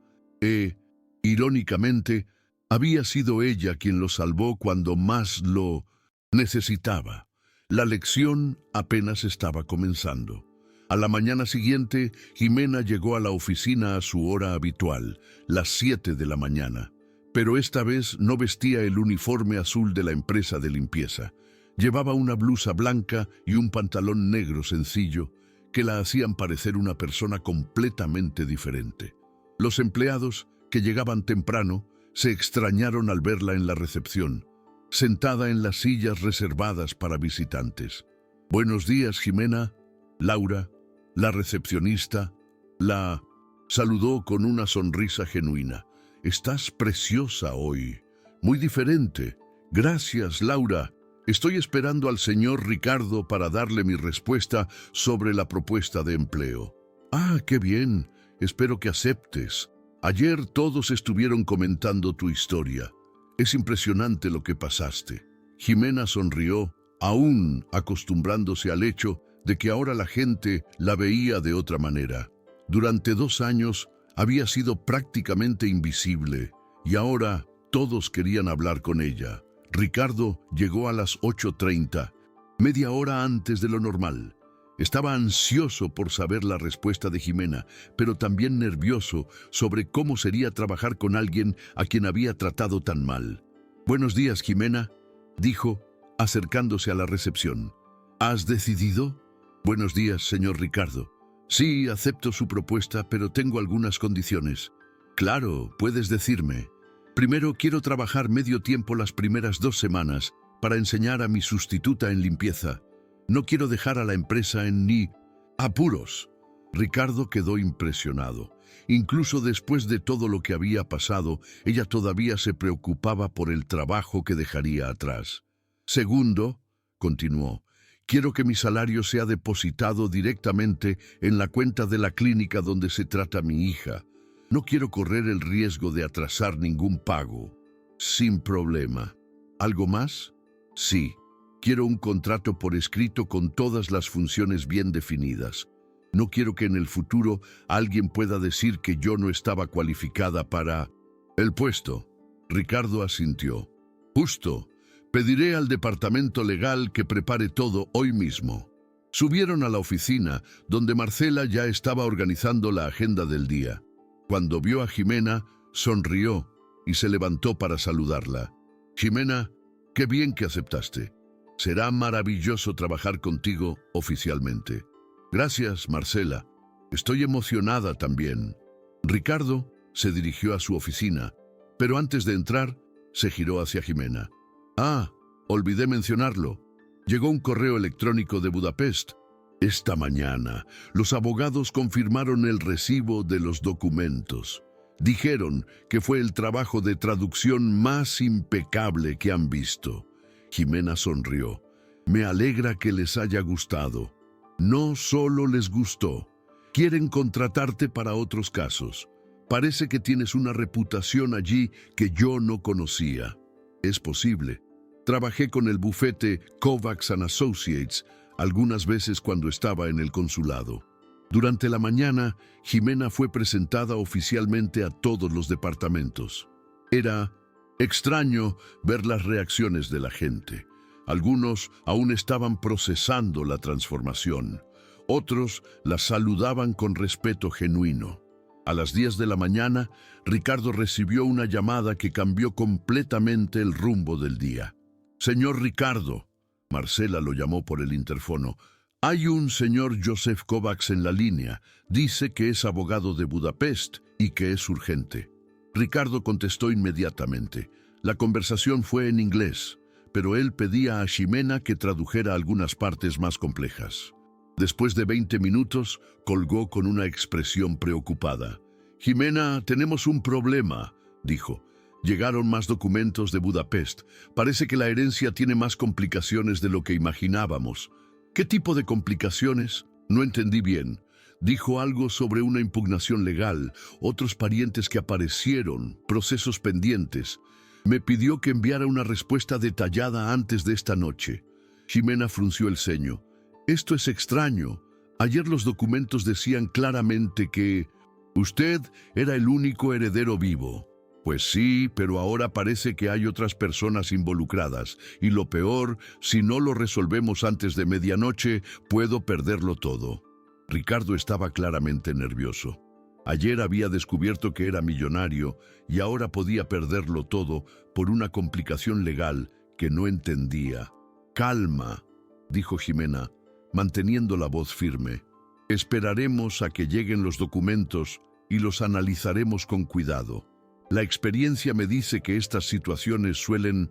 Irónicamente, había sido ella quien lo salvó cuando más lo necesitaba. La lección apenas estaba comenzando. A la mañana siguiente, Ximena llegó a la oficina a su hora habitual, las 7 de la mañana. Pero esta vez no vestía el uniforme azul de la empresa de limpieza. Llevaba una blusa blanca y un pantalón negro sencillo, que la hacían parecer una persona completamente diferente. Los empleados, que llegaban temprano, se extrañaron al verla en la recepción, sentada en las sillas reservadas para visitantes. «Buenos días, Jimena». Laura, la recepcionista, la saludó con una sonrisa genuina. «Estás preciosa hoy, muy diferente». «Gracias, Laura. Estoy esperando al señor Ricardo para darle mi respuesta sobre la propuesta de empleo». «Ah, qué bien. Espero que aceptes. Ayer todos estuvieron comentando tu historia. Es impresionante lo que pasaste». Jimena sonrió, aún acostumbrándose al hecho de que ahora la gente la veía de otra manera. Durante 2 años había sido prácticamente invisible y ahora todos querían hablar con ella. Ricardo llegó a las 8:30, media hora antes de lo normal. Estaba ansioso por saber la respuesta de Jimena, pero también nervioso sobre cómo sería trabajar con alguien a quien había tratado tan mal. «Buenos días, Jimena», dijo, acercándose a la recepción. «¿Has decidido?» «Buenos días, señor Ricardo. Sí, acepto su propuesta, pero tengo algunas condiciones». «Claro, puedes decirme». «Primero, quiero trabajar medio tiempo las primeras 2 semanas para enseñar a mi sustituta en limpieza. No quiero dejar a la empresa en ni apuros». Ricardo quedó impresionado. Incluso después de todo lo que había pasado, ella todavía se preocupaba por el trabajo que dejaría atrás. «Segundo», continuó, «quiero que mi salario sea depositado directamente en la cuenta de la clínica donde se trata mi hija. No quiero correr el riesgo de atrasar ningún pago». «Sin problema». «¿Algo más?» «Sí. Quiero un contrato por escrito con todas las funciones bien definidas. No quiero que en el futuro alguien pueda decir que yo no estaba cualificada para el puesto». Ricardo asintió. «Justo. Pediré al departamento legal que prepare todo hoy mismo». Subieron a la oficina, donde Marcela ya estaba organizando la agenda del día. Cuando vio a Jimena, sonrió y se levantó para saludarla. «Jimena, qué bien que aceptaste. Será maravilloso trabajar contigo oficialmente». «Gracias, Marcela. Estoy emocionada también». Ricardo se dirigió a su oficina, pero antes de entrar, se giró hacia Jimena. «Ah, olvidé mencionarlo. Llegó un correo electrónico de Budapest. Esta mañana, los abogados confirmaron el recibo de los documentos. Dijeron que fue el trabajo de traducción más impecable que han visto». Jimena sonrió. «Me alegra que les haya gustado. No solo les gustó, quieren contratarte para otros casos. Parece que tienes una reputación allí que yo no conocía». «Es posible. Trabajé con el bufete Kovacs & Associates algunas veces cuando estaba en el consulado». Durante la mañana, Jimena fue presentada oficialmente a todos los departamentos. Era extraño ver las reacciones de la gente. Algunos aún estaban procesando la transformación. Otros la saludaban con respeto genuino. A las 10 de la mañana, Ricardo recibió una llamada que cambió completamente el rumbo del día. «Señor Ricardo», Marcela lo llamó por el interfono, «hay un señor Joseph Kovacs en la línea. Dice que es abogado de Budapest y que es urgente». Ricardo contestó inmediatamente. La conversación fue en inglés, pero él pedía a Jimena que tradujera algunas partes más complejas. Después de 20 minutos, colgó con una expresión preocupada. «Jimena, tenemos un problema», dijo. «Llegaron más documentos de Budapest. Parece que la herencia tiene más complicaciones de lo que imaginábamos». «¿Qué tipo de complicaciones?» «No entendí bien». Dijo algo sobre una impugnación legal, otros parientes que aparecieron, procesos pendientes. Me pidió que enviara una respuesta detallada antes de esta noche. Jimena frunció el ceño. «Esto es extraño. Ayer los documentos decían claramente que usted era el único heredero vivo». «Pues sí, pero ahora parece que hay otras personas involucradas. Y lo peor, si no lo resolvemos antes de medianoche, puedo perderlo todo». Ricardo estaba claramente nervioso. Ayer había descubierto que era millonario y ahora podía perderlo todo por una complicación legal que no entendía. «Calma», dijo Jimena, manteniendo la voz firme. Esperaremos a que lleguen los documentos y los analizaremos con cuidado. La experiencia me dice que estas situaciones suelen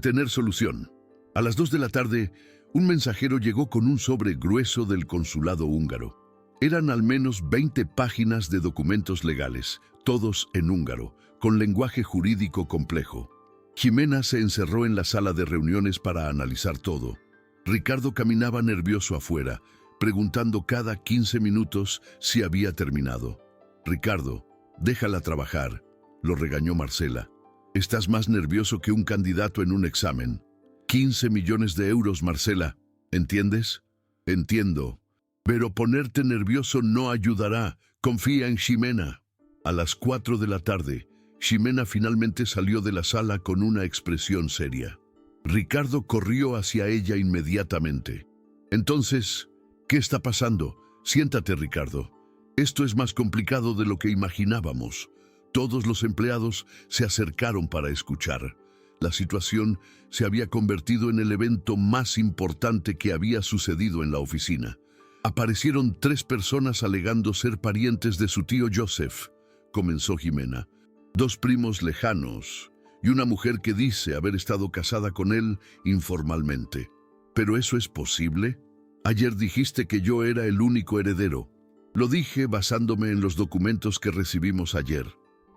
tener solución. A las 2 de la tarde, un mensajero llegó con un sobre grueso del consulado húngaro. Eran al menos 20 páginas de documentos legales, todos en húngaro, con lenguaje jurídico complejo. Jimena se encerró en la sala de reuniones para analizar todo. Ricardo caminaba nervioso afuera, preguntando cada 15 minutos si había terminado. «Ricardo, déjala trabajar», lo regañó Marcela. «Estás más nervioso que un candidato en un examen». 15 millones de euros, Marcela. ¿Entiendes? Entiendo. Pero ponerte nervioso no ayudará. Confía en Ximena. A las 4 de la tarde, Ximena finalmente salió de la sala con una expresión seria. Ricardo corrió hacia ella inmediatamente. «Entonces, ¿qué está pasando? Siéntate, Ricardo. Esto es más complicado de lo que imaginábamos». Todos los empleados se acercaron para escuchar. La situación se había convertido en el evento más importante que había sucedido en la oficina. Aparecieron 3 personas alegando ser parientes de su tío Joseph, comenzó Jimena. 2 primos lejanos y una mujer que dice haber estado casada con él informalmente. ¿Pero eso es posible? Ayer dijiste que yo era el único heredero. Lo dije basándome en los documentos que recibimos ayer.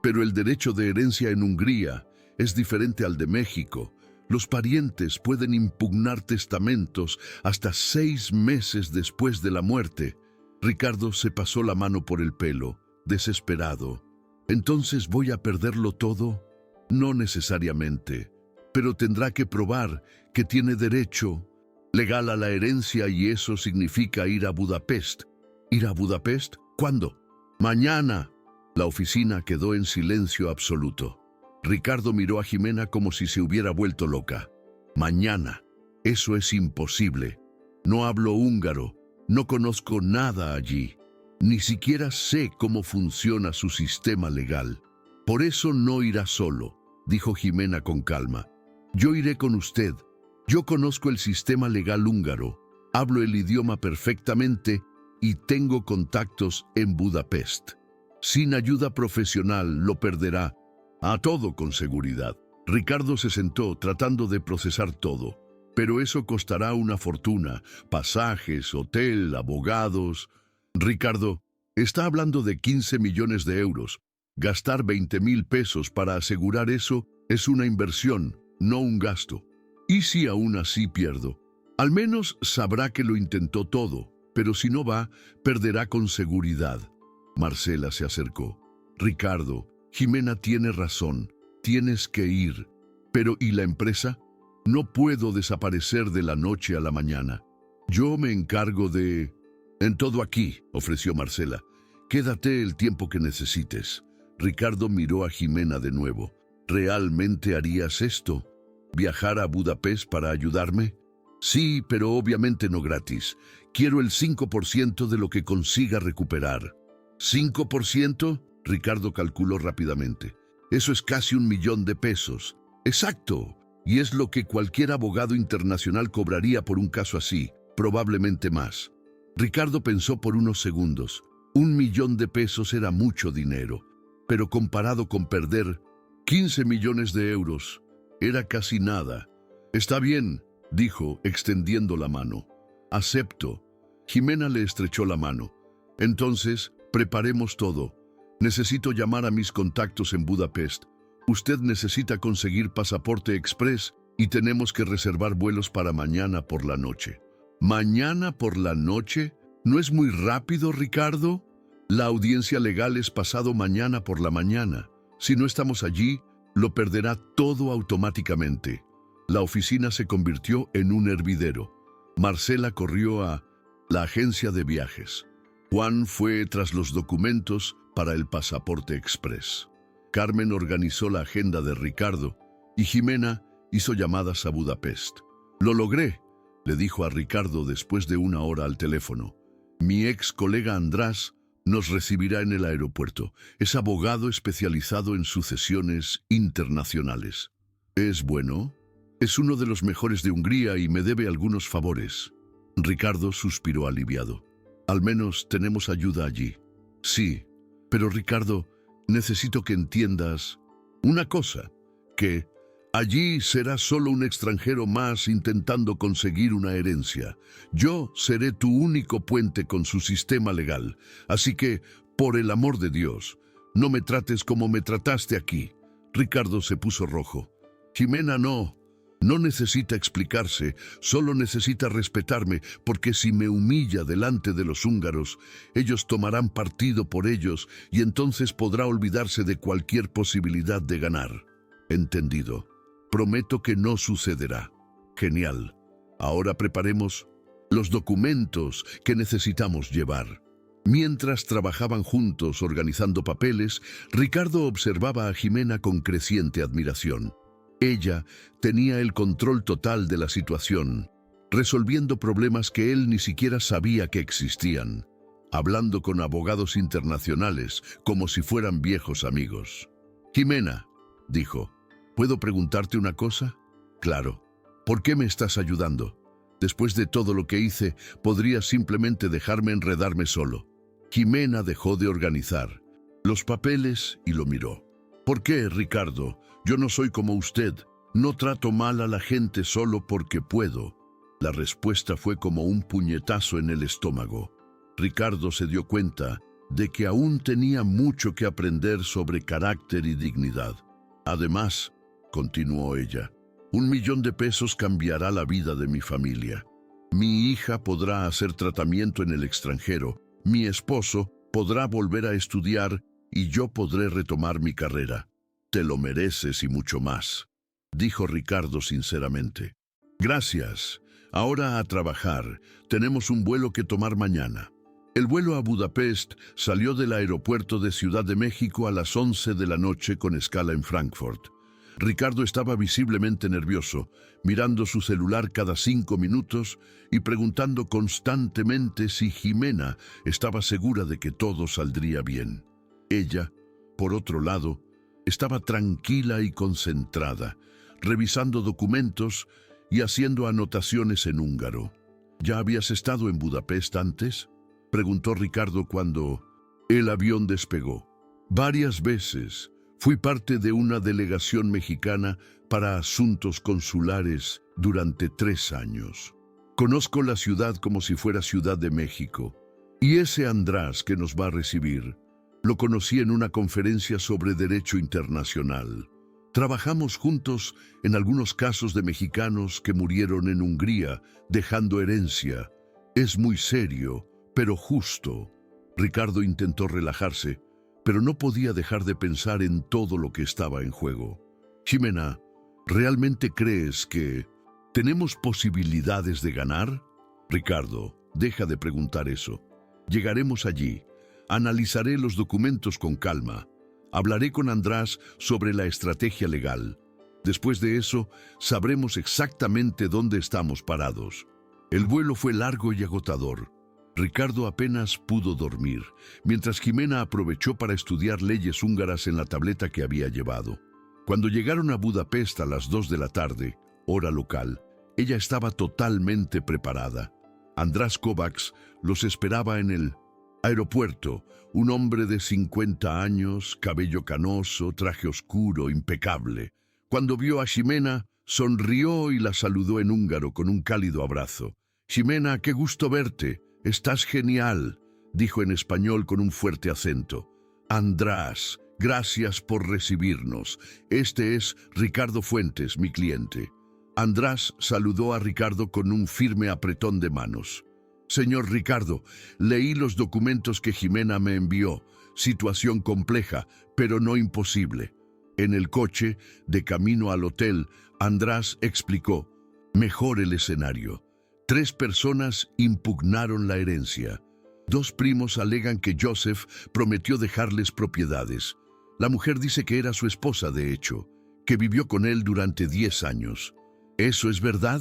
Pero el derecho de herencia en Hungría es diferente al de México. Los parientes pueden impugnar testamentos hasta 6 meses después de la muerte. Ricardo se pasó la mano por el pelo, desesperado. ¿Entonces voy a perderlo todo? No necesariamente, pero tendrá que probar que tiene derecho legal a la herencia y eso significa ir a Budapest. ¿Ir a Budapest? ¿Cuándo? Mañana. La oficina quedó en silencio absoluto. Ricardo miró a Jimena como si se hubiera vuelto loca. Mañana. Eso es imposible. No hablo húngaro. No conozco nada allí. Ni siquiera sé cómo funciona su sistema legal. Por eso no irá solo, dijo Jimena con calma. Yo iré con usted. Yo conozco el sistema legal húngaro. Hablo el idioma perfectamente y tengo contactos en Budapest. Sin ayuda profesional lo perderá. A todo con seguridad. Ricardo se sentó tratando de procesar todo. Pero eso costará una fortuna. Pasajes, hotel, abogados. Ricardo, está hablando de 15 millones de euros. Gastar 20,000 pesos para asegurar eso es una inversión, no un gasto. ¿Y si aún así pierdo? Al menos sabrá que lo intentó todo, pero si no va, perderá con seguridad. Marcela se acercó. Ricardo, Jimena tiene razón, tienes que ir. Pero ¿y la empresa? No puedo desaparecer de la noche a la mañana. Yo me encargo de... En todo aquí, ofreció Marcela. Quédate el tiempo que necesites. Ricardo miró a Jimena de nuevo. ¿Realmente harías esto? ¿Viajar a Budapest para ayudarme? Sí, pero obviamente no gratis. Quiero el 5% de lo que consiga recuperar. ¿5%? Ricardo calculó rápidamente. Eso es casi 1,000,000 de pesos. Exacto. Y es lo que cualquier abogado internacional cobraría por un caso así, probablemente más. Ricardo pensó por unos segundos. 1,000,000 de pesos era mucho dinero, pero comparado con perder 15 millones de euros, era casi nada. Está bien, dijo, extendiendo la mano. Acepto. Jimena le estrechó la mano. Entonces, preparemos todo. Necesito llamar a mis contactos en Budapest. Usted necesita conseguir pasaporte express y tenemos que reservar vuelos para mañana por la noche. ¿Mañana por la noche? ¿No es muy rápido, Ricardo? La audiencia legal es pasado mañana por la mañana. Si no estamos allí, lo perderá todo automáticamente. La oficina se convirtió en un hervidero. Marcela corrió a la agencia de viajes. Juan fue tras los documentos para el pasaporte express. Carmen organizó la agenda de Ricardo y Jimena hizo llamadas a Budapest. «Lo logré», le dijo a Ricardo después de 1 hora al teléfono. «Mi ex colega András nos recibirá en el aeropuerto. Es abogado especializado en sucesiones internacionales». «¿Es bueno? Es uno de los mejores de Hungría y me debe algunos favores». Ricardo suspiró aliviado. Al menos tenemos ayuda allí. Sí, pero Ricardo, necesito que entiendas una cosa, que allí serás solo un extranjero más intentando conseguir una herencia. Yo seré tu único puente con su sistema legal, así que, por el amor de Dios, no me trates como me trataste aquí. Ricardo se puso rojo. Jimena no necesita explicarse, solo necesita respetarme, porque si me humilla delante de los húngaros, ellos tomarán partido por ellos y entonces podrá olvidarse de cualquier posibilidad de ganar. Entendido. Prometo que no sucederá. Genial. Ahora preparemos los documentos que necesitamos llevar. Mientras trabajaban juntos organizando papeles, Ricardo observaba a Jimena con creciente admiración. Ella tenía el control total de la situación, resolviendo problemas que él ni siquiera sabía que existían, hablando con abogados internacionales como si fueran viejos amigos. Jimena, dijo, ¿puedo preguntarte una cosa? Claro. ¿Por qué me estás ayudando? Después de todo lo que hice, podrías simplemente dejarme enredarme solo. Jimena dejó de organizar los papeles y lo miró. ¿Por qué, Ricardo? Yo no soy como usted. No trato mal a la gente solo porque puedo. La respuesta fue como un puñetazo en el estómago. Ricardo se dio cuenta de que aún tenía mucho que aprender sobre carácter y dignidad. Además, continuó ella, 1.000.000 de pesos cambiará la vida de mi familia. Mi hija podrá hacer tratamiento en el extranjero, mi esposo podrá volver a estudiar y yo podré retomar mi carrera. Te lo mereces y mucho más, dijo Ricardo sinceramente. Gracias. Ahora a trabajar. Tenemos un vuelo que tomar mañana. El vuelo a Budapest salió del aeropuerto de Ciudad de México a las 11 de la noche con escala en Frankfurt. Ricardo estaba visiblemente nervioso, mirando su celular cada 5 minutos y preguntando constantemente si Jimena estaba segura de que todo saldría bien. Ella, por otro lado, estaba tranquila y concentrada, revisando documentos y haciendo anotaciones en húngaro. ¿Ya habías estado en Budapest antes?, preguntó Ricardo cuando el avión despegó. Varias veces. Fui parte de una delegación mexicana para asuntos consulares durante 3 años. Conozco la ciudad como si fuera Ciudad de México. Y ese András que nos va a recibir, lo conocí en una conferencia sobre derecho internacional. Trabajamos juntos en algunos casos de mexicanos que murieron en Hungría, dejando herencia. Es muy serio, pero justo. Ricardo intentó relajarse, pero no podía dejar de pensar en todo lo que estaba en juego. Jimena, ¿realmente crees que tenemos posibilidades de ganar? Ricardo, deja de preguntar eso. Llegaremos allí. Analizaré los documentos con calma. Hablaré con András sobre la estrategia legal. Después de eso, sabremos exactamente dónde estamos parados. El vuelo fue largo y agotador. Ricardo apenas pudo dormir, mientras Jimena aprovechó para estudiar leyes húngaras en la tableta que había llevado. Cuando llegaron a Budapest a las 2 de la tarde, hora local, ella estaba totalmente preparada. András Kovacs los esperaba en el aeropuerto, un hombre de 50 años, cabello canoso, traje oscuro, impecable. Cuando vio a Jimena, sonrió y la saludó en húngaro con un cálido abrazo. «Jimena, qué gusto verte. Estás genial», dijo en español con un fuerte acento. «András, gracias por recibirnos. Este es Ricardo Fuentes, mi cliente». András saludó a Ricardo con un firme apretón de manos. «Señor Ricardo, leí los documentos que Jimena me envió. Situación compleja, pero no imposible». En el coche, de camino al hotel, András explicó: «Mejor el escenario. 3 personas impugnaron la herencia. 2 primos alegan que Joseph prometió dejarles propiedades. La mujer dice que era su esposa, de hecho, que vivió con él durante 10 años. ¿Eso es verdad?»,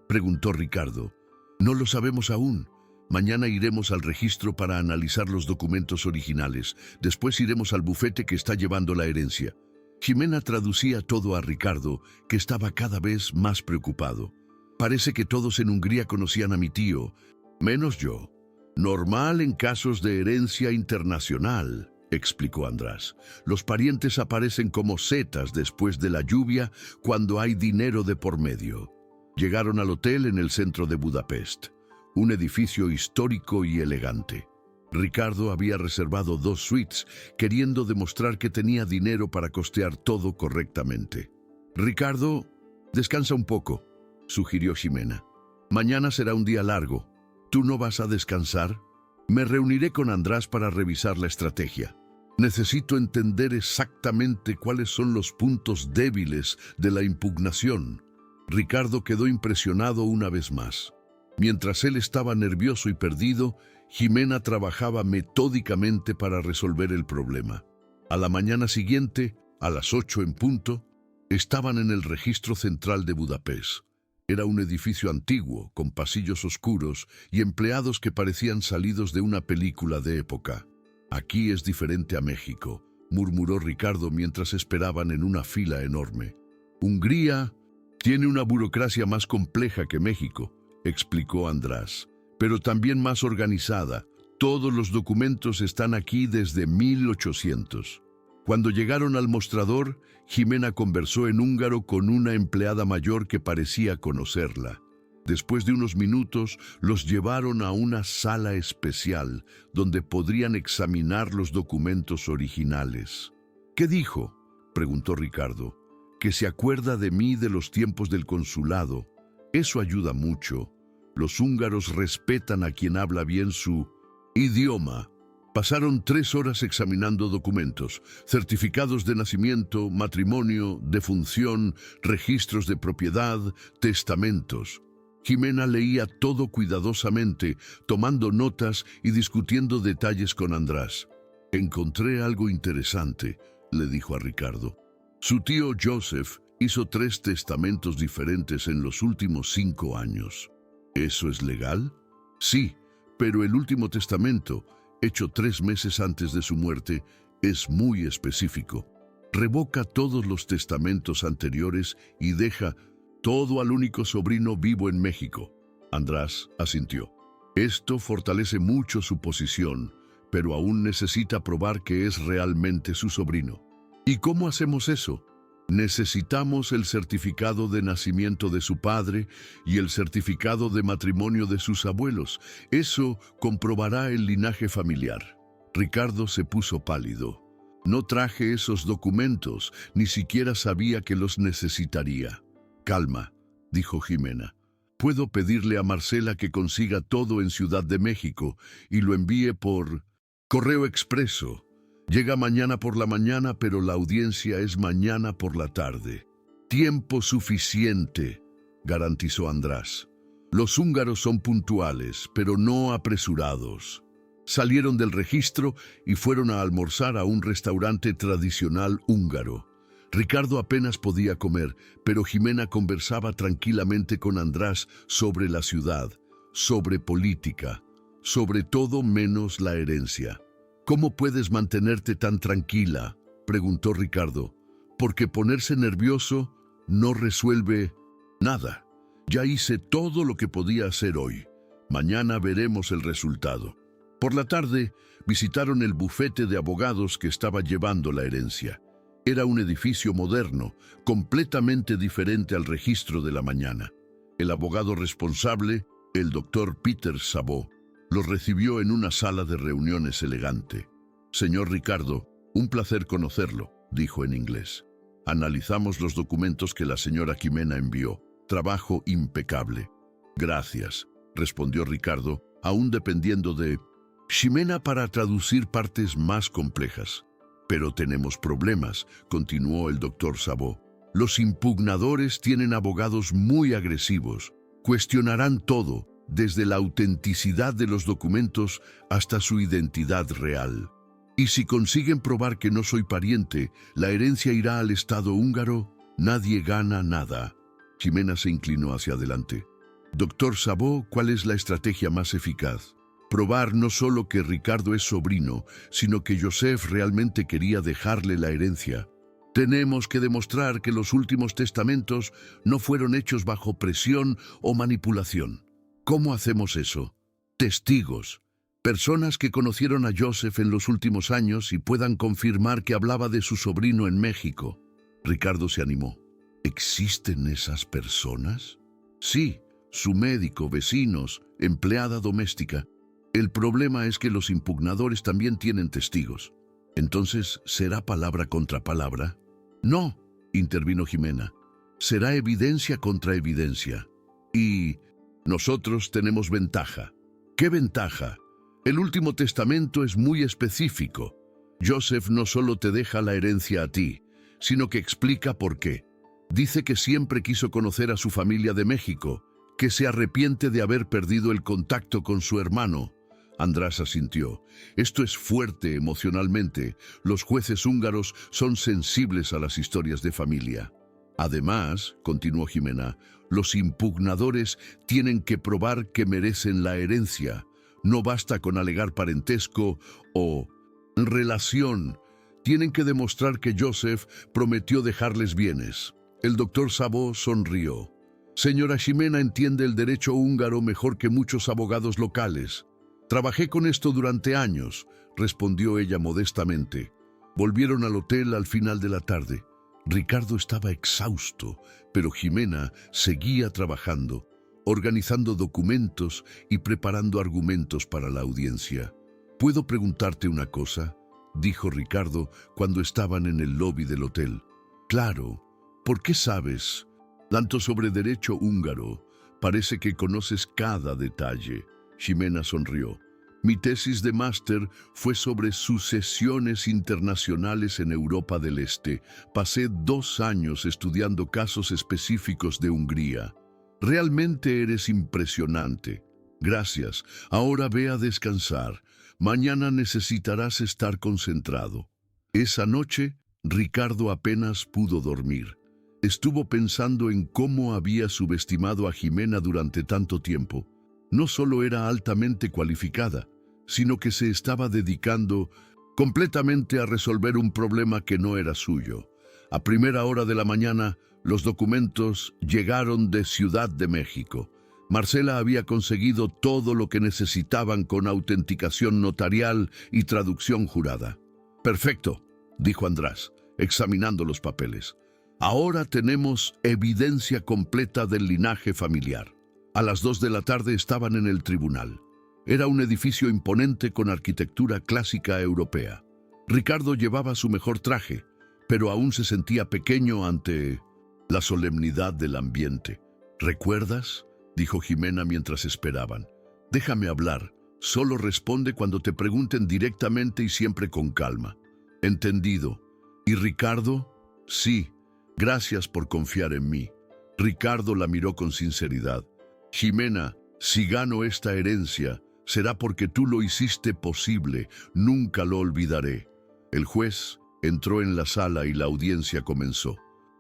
preguntó Ricardo. «No lo sabemos aún. Mañana iremos al registro para analizar los documentos originales. Después iremos al bufete que está llevando la herencia». Jimena traducía todo a Ricardo, que estaba cada vez más preocupado. «Parece que todos en Hungría conocían a mi tío, menos yo. Normal en casos de herencia internacional, explicó András. Los parientes aparecen como setas después de la lluvia cuando hay dinero de por medio. Llegaron al hotel en el centro de Budapest, un edificio histórico y elegante. Ricardo había reservado 2 suites, queriendo demostrar que tenía dinero para costear todo correctamente. Ricardo, descansa un poco, sugirió Ximena. Mañana será un día largo. ¿Tú no vas a descansar? Me reuniré con András para revisar la estrategia. Necesito entender exactamente cuáles son los puntos débiles de la impugnación. Ricardo quedó impresionado una vez más. Mientras él estaba nervioso y perdido, Ximena trabajaba metódicamente para resolver el problema. A la mañana siguiente, a las 8 en punto, estaban en el registro central de Budapest. Era un edificio antiguo, con pasillos oscuros y empleados que parecían salidos de una película de época. Aquí es diferente a México, murmuró Ricardo mientras esperaban en una fila enorme. Hungría tiene una burocracia más compleja que México, explicó András, pero también más organizada. Todos los documentos están aquí desde 1800. Cuando llegaron al mostrador, Ximena conversó en húngaro con una empleada mayor que parecía conocerla. Después de unos minutos, los llevaron a una sala especial donde podrían examinar los documentos originales. ¿Qué dijo?, preguntó Ricardo. Que se acuerda de mí de los tiempos del consulado. Eso ayuda mucho. Los húngaros respetan a quien habla bien su idioma. Pasaron 3 horas examinando documentos, certificados de nacimiento, matrimonio, defunción, registros de propiedad, testamentos. Ximena leía todo cuidadosamente, tomando notas y discutiendo detalles con András. Encontré algo interesante, le dijo a Ricardo. Su tío Joseph hizo 3 testamentos diferentes en los últimos 5 años. ¿Eso es legal? Sí, pero el último testamento, hecho 3 meses antes de su muerte, es muy específico. Revoca todos los testamentos anteriores y deja todo al único sobrino vivo en México. András asintió. Esto fortalece mucho su posición, pero aún necesita probar que es realmente su sobrino. ¿Y cómo hacemos eso? Necesitamos el certificado de nacimiento de su padre y el certificado de matrimonio de sus abuelos. Eso comprobará el linaje familiar. Ricardo se puso pálido. No traje esos documentos, ni siquiera sabía que los necesitaría. Calma, dijo Ximena. Puedo pedirle a Marcela que consiga todo en Ciudad de México y lo envíe por correo expreso. Llega mañana por la mañana, pero la audiencia es mañana por la tarde. Tiempo suficiente, garantizó András. Los húngaros son puntuales, pero no apresurados. Salieron del registro y fueron a almorzar a un restaurante tradicional húngaro. Ricardo apenas podía comer, pero Ximena conversaba tranquilamente con András sobre la ciudad, sobre política, sobre todo menos la herencia. ¿Cómo puedes mantenerte tan tranquila?, preguntó Ricardo. Porque ponerse nervioso no resuelve nada. Ya hice todo lo que podía hacer hoy. Mañana veremos el resultado. Por la tarde, visitaron el bufete de abogados que estaba llevando la herencia. Era un edificio moderno, completamente diferente al registro de la mañana. El abogado responsable, el doctor Peter Szabó, los recibió en una sala de reuniones elegante. Señor Ricardo, un placer conocerlo, dijo en inglés. Analizamos los documentos que la señora Ximena envió. Trabajo impecable. Gracias, respondió Ricardo, aún dependiendo de Ximena para traducir partes más complejas. Pero tenemos problemas, continuó el doctor Szabó. Los impugnadores tienen abogados muy agresivos. Cuestionarán todo, desde la autenticidad de los documentos hasta su identidad real. Y si consiguen probar que no soy pariente, la herencia irá al Estado húngaro, nadie gana nada. Ximena se inclinó hacia adelante. Doctor Szabó, ¿cuál es la estrategia más eficaz? Probar no solo que Ricardo es sobrino, sino que Joseph realmente quería dejarle la herencia. Tenemos que demostrar que los últimos testamentos no fueron hechos bajo presión o manipulación. ¿Cómo hacemos eso? Testigos. Personas que conocieron a Joseph en los últimos años y puedan confirmar que hablaba de su sobrino en México. Ricardo se animó. ¿Existen esas personas? Sí, su médico, vecinos, empleada doméstica. El problema es que los impugnadores también tienen testigos. Entonces, ¿será palabra contra palabra? No, intervino Jimena. Será evidencia contra evidencia. Y nosotros tenemos ventaja. ¿Qué ventaja? El último testamento es muy específico. Joseph no solo te deja la herencia a ti, sino que explica por qué. Dice que siempre quiso conocer a su familia de México, que se arrepiente de haber perdido el contacto con su hermano. András asintió. Esto es fuerte emocionalmente. Los jueces húngaros son sensibles a las historias de familia. Además, continuó Jimena, los impugnadores tienen que probar que merecen la herencia. No basta con alegar parentesco o relación. Tienen que demostrar que Joseph prometió dejarles bienes. El doctor Szabó sonrió. Señora Ximena entiende el derecho húngaro mejor que muchos abogados locales. Trabajé con esto durante años, respondió ella modestamente. Volvieron al hotel al final de la tarde. Ricardo estaba exhausto, pero Ximena seguía trabajando, organizando documentos y preparando argumentos para la audiencia. ¿Puedo preguntarte una cosa?, dijo Ricardo cuando estaban en el lobby del hotel. Claro, ¿por qué sabes tanto sobre derecho húngaro? Parece que conoces cada detalle. Ximena sonrió. Mi tesis de máster fue sobre sucesiones internacionales en Europa del Este. Pasé 2 años estudiando casos específicos de Hungría. Realmente eres impresionante. Gracias. Ahora ve a descansar. Mañana necesitarás estar concentrado. Esa noche, Ricardo apenas pudo dormir. Estuvo pensando en cómo había subestimado a Ximena durante tanto tiempo. No solo era altamente cualificada, sino que se estaba dedicando completamente a resolver un problema que no era suyo. A primera hora de la mañana, los documentos llegaron de Ciudad de México. Marcela había conseguido todo lo que necesitaban con autenticación notarial y traducción jurada. Perfecto, dijo András, examinando los papeles. Ahora tenemos evidencia completa del linaje familiar. A las 2 de la tarde estaban en el tribunal. Era un edificio imponente con arquitectura clásica europea. Ricardo llevaba su mejor traje, pero aún se sentía pequeño ante la solemnidad del ambiente. ¿Recuerdas?, dijo Ximena mientras esperaban. Déjame hablar. Solo responde cuando te pregunten directamente y siempre con calma. Entendido. ¿Y Ricardo? Sí. Gracias por confiar en mí. Ricardo la miró con sinceridad. Ximena, si gano esta herencia, será porque tú lo hiciste posible. Nunca lo olvidaré. El juez entró en la sala y la audiencia comenzó.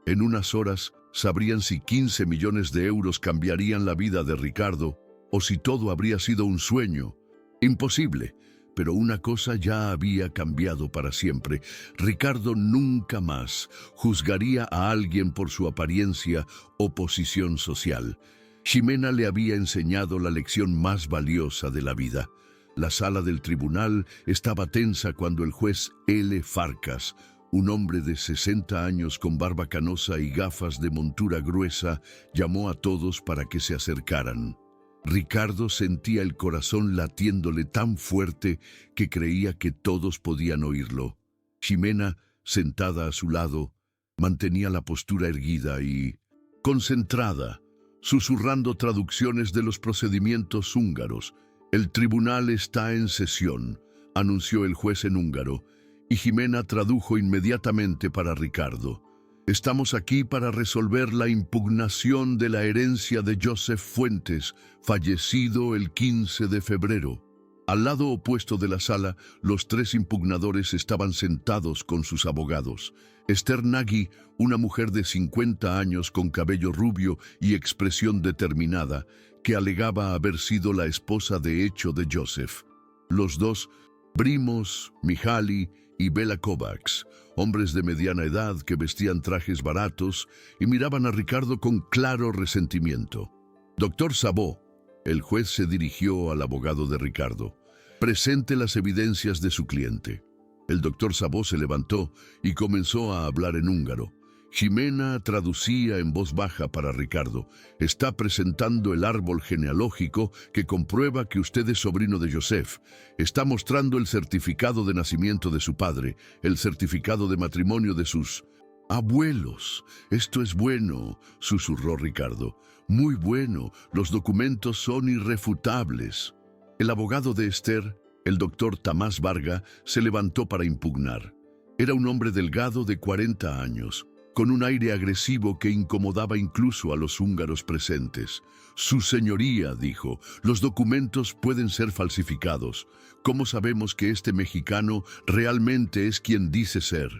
En unas horas sabrían si 15 millones de euros cambiarían la vida de Ricardo o si todo habría sido un sueño. Imposible, pero una cosa ya había cambiado para siempre. Ricardo nunca más juzgaría a alguien por su apariencia o posición social. Ximena le había enseñado la lección más valiosa de la vida. La sala del tribunal estaba tensa cuando el juez L. Farkas, un hombre de 60 años con barba canosa y gafas de montura gruesa, llamó a todos para que se acercaran. Ricardo sentía el corazón latiéndole tan fuerte que creía que todos podían oírlo. Ximena, sentada a su lado, mantenía la postura erguida y concentrada, susurrando traducciones de los procedimientos húngaros. El tribunal está en sesión, anunció el juez en húngaro, y Ximena tradujo inmediatamente para Ricardo. Estamos aquí para resolver la impugnación de la herencia de Joseph Fuentes, fallecido el 15 de febrero. Al lado opuesto de la sala, los 3 impugnadores estaban sentados con sus abogados. Esther Nagy, una mujer de 50 años con cabello rubio y expresión determinada, que alegaba haber sido la esposa de hecho de Joseph. Los 2 primos, Mihaly y Bela Kovacs, hombres de mediana edad que vestían trajes baratos y miraban a Ricardo con claro resentimiento. Doctor Szabó, el juez se dirigió al abogado de Ricardo. Presente las evidencias de su cliente. El doctor Szabó se levantó y comenzó a hablar en húngaro. Jimena traducía en voz baja para Ricardo. Está presentando el árbol genealógico que comprueba que usted es sobrino de Joseph. Está mostrando el certificado de nacimiento de su padre, el certificado de matrimonio de sus abuelos. Esto es bueno, susurró Ricardo. Muy bueno, los documentos son irrefutables. El abogado de Esther, el doctor Tamás Varga, se levantó para impugnar. Era un hombre delgado de 40 años, con un aire agresivo que incomodaba incluso a los húngaros presentes. Su señoría, dijo, los documentos pueden ser falsificados. ¿Cómo sabemos que este mexicano realmente es quien dice ser?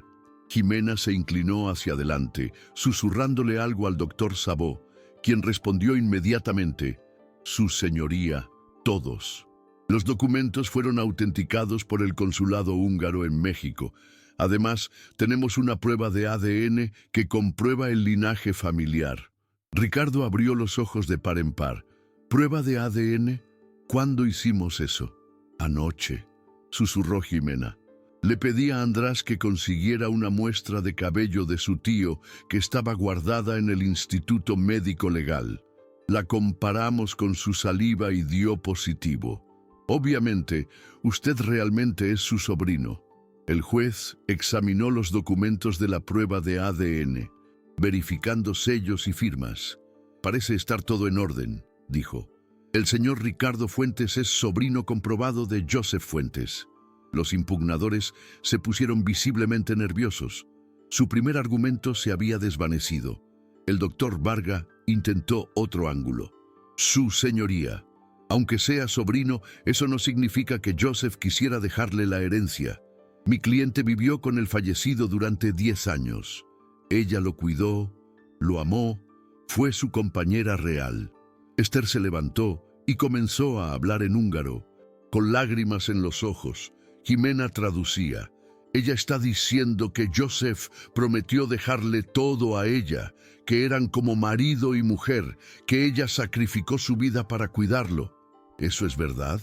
Jimena se inclinó hacia adelante, susurrándole algo al doctor Szabó, quien respondió inmediatamente, su señoría, todos. Los documentos fueron autenticados por el consulado húngaro en México. Además, tenemos una prueba de ADN que comprueba el linaje familiar. Ricardo abrió los ojos de par en par. ¿Prueba de ADN? ¿Cuándo hicimos eso? Anoche, susurró Jimena. Le pedí a András que consiguiera una muestra de cabello de su tío que estaba guardada en el Instituto Médico Legal. La comparamos con su saliva y dio positivo. Obviamente, usted realmente es su sobrino. El juez examinó los documentos de la prueba de ADN, verificando sellos y firmas. Parece estar todo en orden, dijo. El señor Ricardo Fuentes es sobrino comprobado de Joseph Fuentes. Los impugnadores se pusieron visiblemente nerviosos. Su primer argumento se había desvanecido. El doctor Varga intentó otro ángulo. Su señoría. Aunque sea sobrino, eso no significa que Joseph quisiera dejarle la herencia. Mi cliente vivió con el fallecido durante 10 años. Ella lo cuidó, lo amó, fue su compañera real. Esther se levantó y comenzó a hablar en húngaro. Con lágrimas en los ojos, Jimena traducía. Ella está diciendo que Joseph prometió dejarle todo a ella, que eran como marido y mujer, que ella sacrificó su vida para cuidarlo. ¿Eso es verdad?,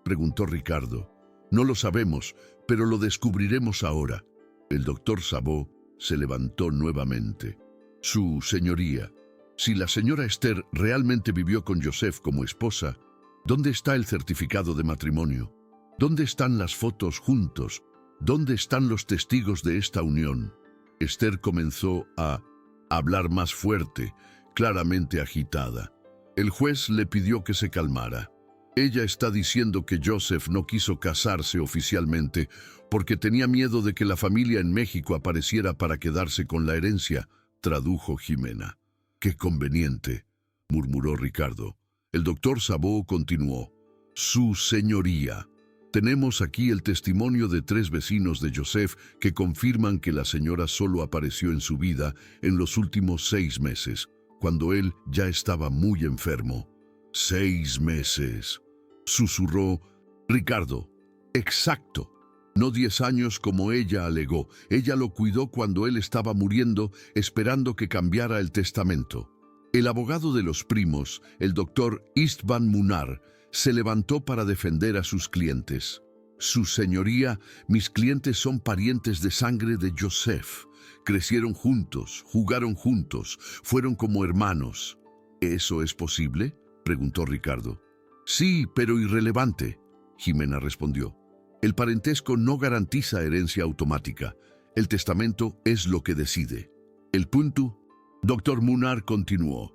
preguntó Ricardo. No lo sabemos, pero lo descubriremos ahora. El doctor Szabó se levantó nuevamente. Su señoría, si la señora Esther realmente vivió con Joseph como esposa, ¿dónde está el certificado de matrimonio? ¿Dónde están las fotos juntos? ¿Dónde están los testigos de esta unión? Esther comenzó a hablar más fuerte, claramente agitada. El juez le pidió que se calmara. Ella está diciendo que Joseph no quiso casarse oficialmente porque tenía miedo de que la familia en México apareciera para quedarse con la herencia, tradujo Jimena. ¡Qué conveniente!, murmuró Ricardo. El doctor Szabó continuó. Su señoría. Tenemos aquí el testimonio de 3 vecinos de Joseph que confirman que la señora solo apareció en su vida en los últimos 6 meses, cuando él ya estaba muy enfermo. 6 meses, susurró Ricardo. Exacto. No 10 años como ella alegó. Ella lo cuidó cuando él estaba muriendo, esperando que cambiara el testamento. El abogado de los primos, el doctor Istvan Munar, se levantó para defender a sus clientes. Su señoría, mis clientes son parientes de sangre de Joseph. Crecieron juntos, jugaron juntos, fueron como hermanos. ¿Eso es posible?, preguntó Ricardo. Sí, pero irrelevante, Jimena respondió. El parentesco no garantiza herencia automática. El testamento es lo que decide. El punto, doctor Munar continuó.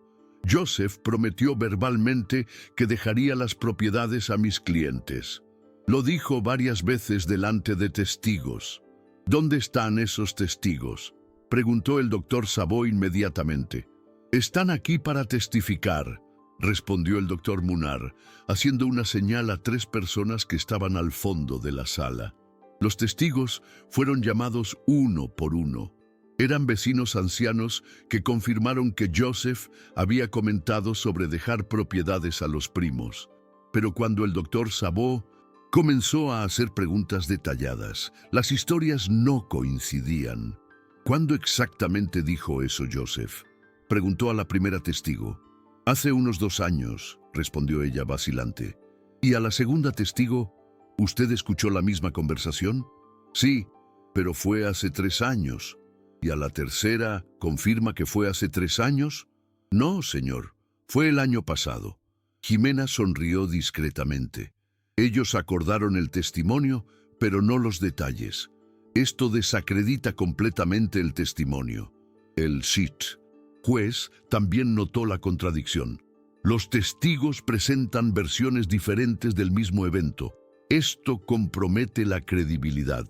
Joseph prometió verbalmente que dejaría las propiedades a mis clientes. Lo dijo varias veces delante de testigos. ¿Dónde están esos testigos?, preguntó el doctor Szabó inmediatamente. Están aquí para testificar, respondió el doctor Munar, haciendo una señal a 3 personas que estaban al fondo de la sala. Los testigos fueron llamados uno por uno. Eran vecinos ancianos que confirmaron que Joseph había comentado sobre dejar propiedades a los primos. Pero cuando el doctor Szabó comenzó a hacer preguntas detalladas, las historias no coincidían. ¿Cuándo exactamente dijo eso Joseph?, preguntó a la primera testigo. Hace unos 2 años, respondió ella vacilante. Y a la segunda testigo, ¿Usted escuchó la misma conversación? Sí, pero fue hace 3 años. ¿Y a la tercera confirma que fue hace 3 años? No, señor, fue el año pasado. Jimena sonrió discretamente. Ellos acordaron el testimonio, pero no los detalles. Esto desacredita completamente el testimonio. El juez también notó la contradicción. Los testigos presentan versiones diferentes del mismo evento. Esto compromete la credibilidad.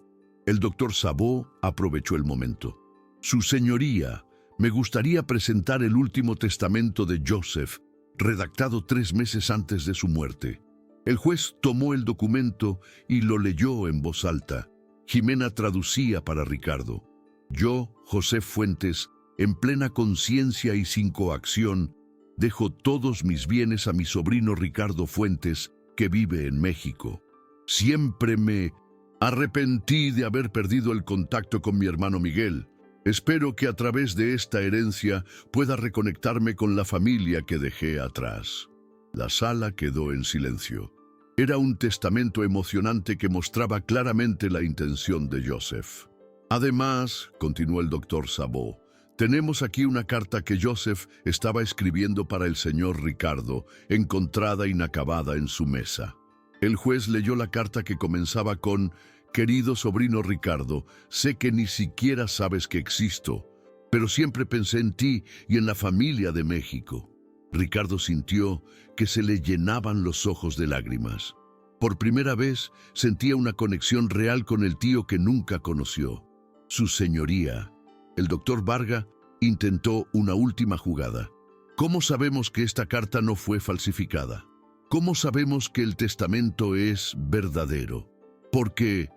El doctor Sabot aprovechó el momento. Su señoría, me gustaría presentar el último testamento de Joseph, redactado 3 meses antes de su muerte. El juez tomó el documento y lo leyó en voz alta. Jimena traducía para Ricardo. Yo, José Fuentes, en plena conciencia y sin coacción, dejo todos mis bienes a mi sobrino Ricardo Fuentes, que vive en México. Siempre me arrepentí de haber perdido el contacto con mi hermano Miguel. Espero que a través de esta herencia pueda reconectarme con la familia que dejé atrás. La sala quedó en silencio. Era un testamento emocionante que mostraba claramente la intención de Joseph. Además, continuó el doctor Sabot, tenemos aquí una carta que Joseph estaba escribiendo para el señor Ricardo, encontrada inacabada en su mesa. El juez leyó la carta que comenzaba con: «Querido sobrino Ricardo, sé que ni siquiera sabes que existo, pero siempre pensé en ti y en la familia de México». Ricardo sintió que se le llenaban los ojos de lágrimas. Por primera vez sentía una conexión real con el tío que nunca conoció. Su señoría, el doctor Varga, intentó una última jugada. ¿Cómo sabemos que esta carta no fue falsificada? ¿Cómo sabemos que el testamento es verdadero? Porque,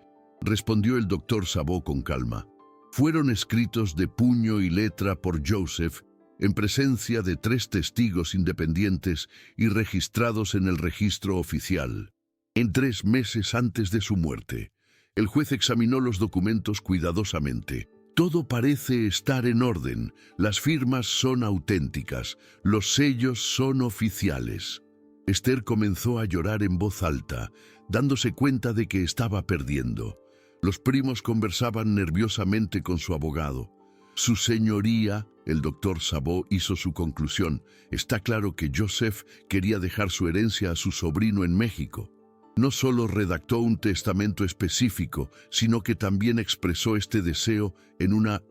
respondió el doctor Sabot con calma, fueron escritos de puño y letra por Joseph en presencia de 3 testigos independientes y registrados en el registro oficial. En 3 meses antes de su muerte, el juez examinó los documentos cuidadosamente. Todo parece estar en orden, las firmas son auténticas, los sellos son oficiales. Esther comenzó a llorar en voz alta, dándose cuenta de que estaba perdiendo. Los primos conversaban nerviosamente con su abogado. Su señoría, el doctor Sabot, hizo su conclusión. Está claro que Joseph quería dejar su herencia a su sobrino en México. No solo redactó un testamento específico, sino que también expresó este deseo en una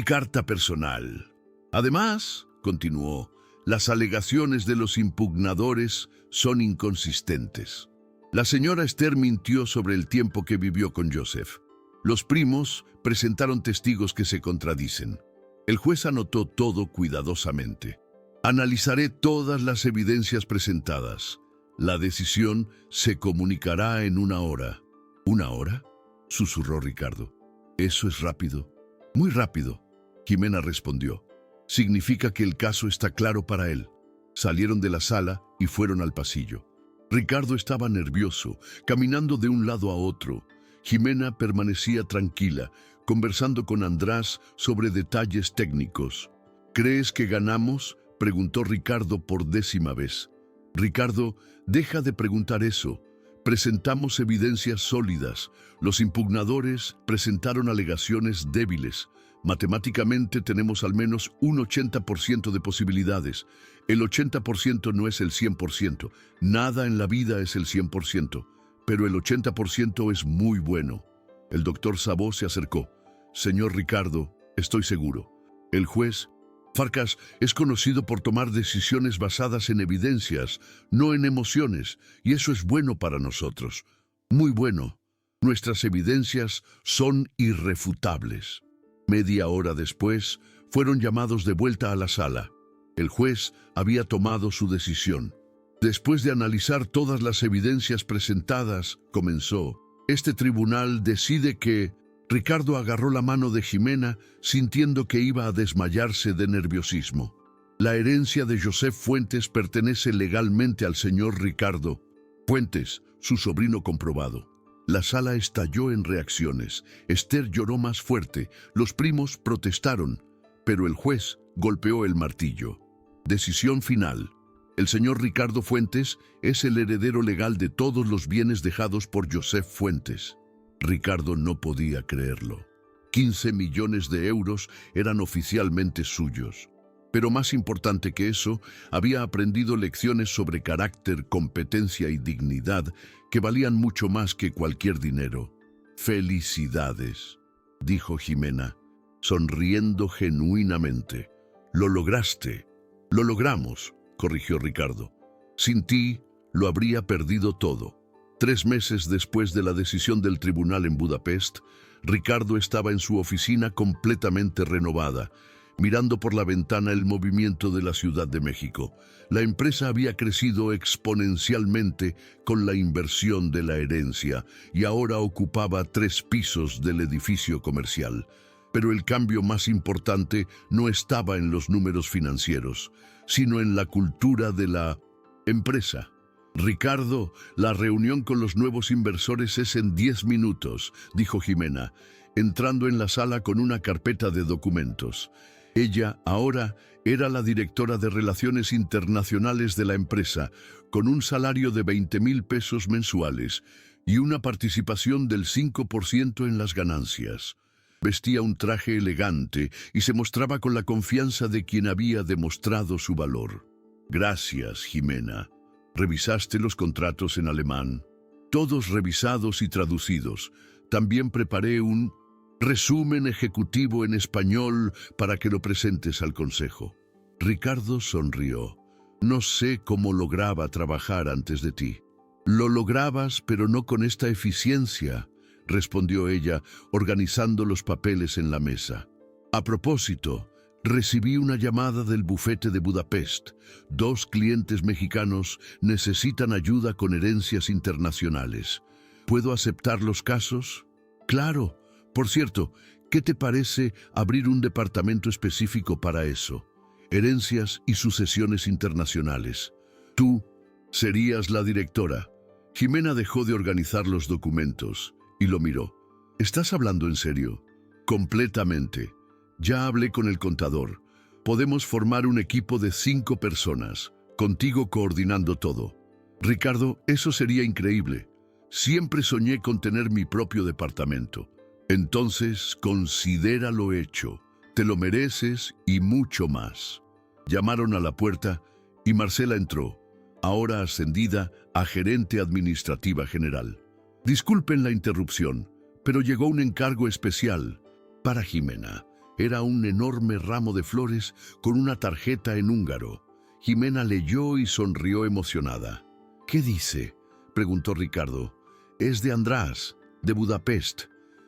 carta personal. Además, continuó, las alegaciones de los impugnadores son inconsistentes. La señora Esther mintió sobre el tiempo que vivió con Joseph. Los primos presentaron testigos que se contradicen. El juez anotó todo cuidadosamente. Analizaré todas las evidencias presentadas. La decisión se comunicará en 1 hora. ¿1 hora?, susurró Ricardo. Eso es rápido. Muy rápido, Jimena respondió. Significa que el caso está claro para él. Salieron de la sala y fueron al pasillo. Ricardo estaba nervioso, caminando de un lado a otro. Jimena permanecía tranquila, conversando con András sobre detalles técnicos. ¿Crees que ganamos?, preguntó Ricardo por 10ª vez. Ricardo, deja de preguntar eso. Presentamos evidencias sólidas. Los impugnadores presentaron alegaciones débiles. Matemáticamente tenemos al menos un 80% de posibilidades. El 80% no es el 100%. Nada en la vida es el 100%. Pero el 80% es muy bueno. El doctor Sabot se acercó. Señor Ricardo, estoy seguro. El juez, Farkas, es conocido por tomar decisiones basadas en evidencias, no en emociones, y eso es bueno para nosotros. Muy bueno. Nuestras evidencias son irrefutables. Media hora después, fueron llamados de vuelta a la sala. El juez había tomado su decisión. Después de analizar todas las evidencias presentadas, comenzó. Este tribunal decide que... Ricardo agarró la mano de Jimena, sintiendo que iba a desmayarse de nerviosismo. La herencia de Joseph Fuentes pertenece legalmente al señor Ricardo Fuentes, su sobrino comprobado. La sala estalló en reacciones. Esther lloró más fuerte. Los primos protestaron, pero el juez golpeó el martillo. Decisión final. El señor Ricardo Fuentes es el heredero legal de todos los bienes dejados por Joseph Fuentes. Ricardo no podía creerlo. 15 millones de euros eran oficialmente suyos. Pero más importante que eso, había aprendido lecciones sobre carácter, competencia y dignidad que valían mucho más que cualquier dinero. «Felicidades», dijo Jimena, sonriendo genuinamente. «Lo lograste». «Lo logramos», corrigió Ricardo. «Sin ti, lo habría perdido todo». 3 meses después de la decisión del tribunal en Budapest, Ricardo estaba en su oficina completamente renovada, mirando por la ventana el movimiento de la Ciudad de México. La empresa había crecido exponencialmente con la inversión de la herencia y ahora ocupaba 3 pisos del edificio comercial. Pero el cambio más importante no estaba en los números financieros, sino en la cultura de la empresa. «Ricardo, la reunión con los nuevos inversores es en 10 minutos», dijo Jimena, entrando en la sala con una carpeta de documentos. Ella, ahora, era la directora de Relaciones Internacionales de la empresa, con un salario de 20,000 pesos mensuales y una participación del 5% en las ganancias. Vestía un traje elegante y se mostraba con la confianza de quien había demostrado su valor. «Gracias, Jimena. ¿Revisaste los contratos en alemán?» «Todos revisados y traducidos. También preparé un resumen ejecutivo en español para que lo presentes al consejo». Ricardo sonrió. «No sé cómo lograba trabajar antes de ti». «Lo lograbas, pero no con esta eficiencia», respondió ella, organizando los papeles en la mesa. «A propósito, recibí una llamada del bufete de Budapest. 2 clientes mexicanos necesitan ayuda con herencias internacionales. ¿Puedo aceptar los casos?» «Claro. Por cierto, ¿qué te parece abrir un departamento específico para eso? Herencias y sucesiones internacionales. Tú serías la directora». Jimena dejó de organizar los documentos y lo miró. «¿Estás hablando en serio?» «Completamente. Ya hablé con el contador. Podemos formar un equipo de 5 personas, contigo coordinando todo». «Ricardo, eso sería increíble. Siempre soñé con tener mi propio departamento». «Entonces, considéralo hecho. Te lo mereces y mucho más». Llamaron a la puerta y Marcela entró, ahora ascendida a gerente administrativa general. «Disculpen la interrupción, pero llegó un encargo especial para Jimena». Era un enorme ramo de flores con una tarjeta en húngaro. Jimena leyó y sonrió emocionada. «¿Qué dice?», preguntó Ricardo. «Es de András, de Budapest.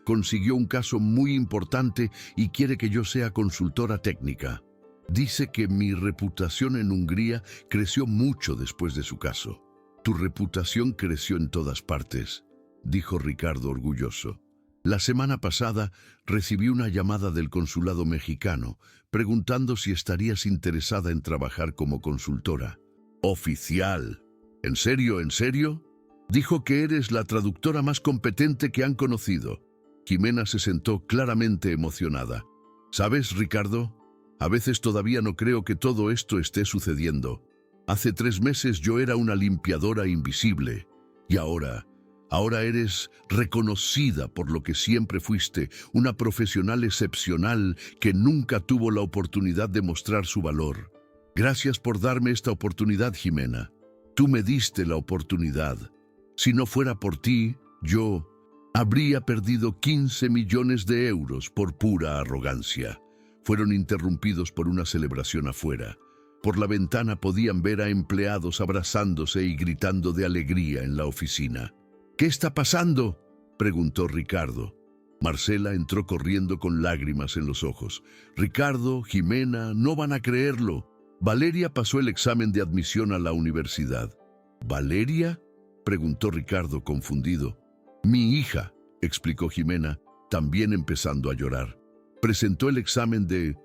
Consiguió un caso muy importante y quiere que yo sea consultora técnica. Dice que mi reputación en Hungría creció mucho después de su caso». «Tu reputación creció en todas partes», dijo Ricardo orgulloso. «La semana pasada recibí una llamada del consulado mexicano preguntando si estarías interesada en trabajar como consultora». «Oficial. ¿En serio, en serio?» «Dijo que eres la traductora más competente que han conocido». Jimena se sentó claramente emocionada. «¿Sabes, Ricardo? A veces todavía no creo que todo esto esté sucediendo. Hace 3 meses yo era una limpiadora invisible y ahora eres reconocida por lo que siempre fuiste, una profesional excepcional que nunca tuvo la oportunidad de mostrar su valor. Gracias por darme esta oportunidad, Jimena. Tú me diste la oportunidad. Si no fuera por ti, yo habría perdido 15 millones de euros por pura arrogancia». Fueron interrumpidos por una celebración afuera. Por la ventana podían ver a empleados abrazándose y gritando de alegría en la oficina. «¿Qué está pasando?», preguntó Ricardo. Marcela entró corriendo con lágrimas en los ojos. «Ricardo, Jimena, no van a creerlo. Valeria pasó el examen de admisión a la universidad». «¿Valeria?», preguntó Ricardo confundido. «Mi hija», explicó Jimena, también empezando a llorar. «Presentó el examen de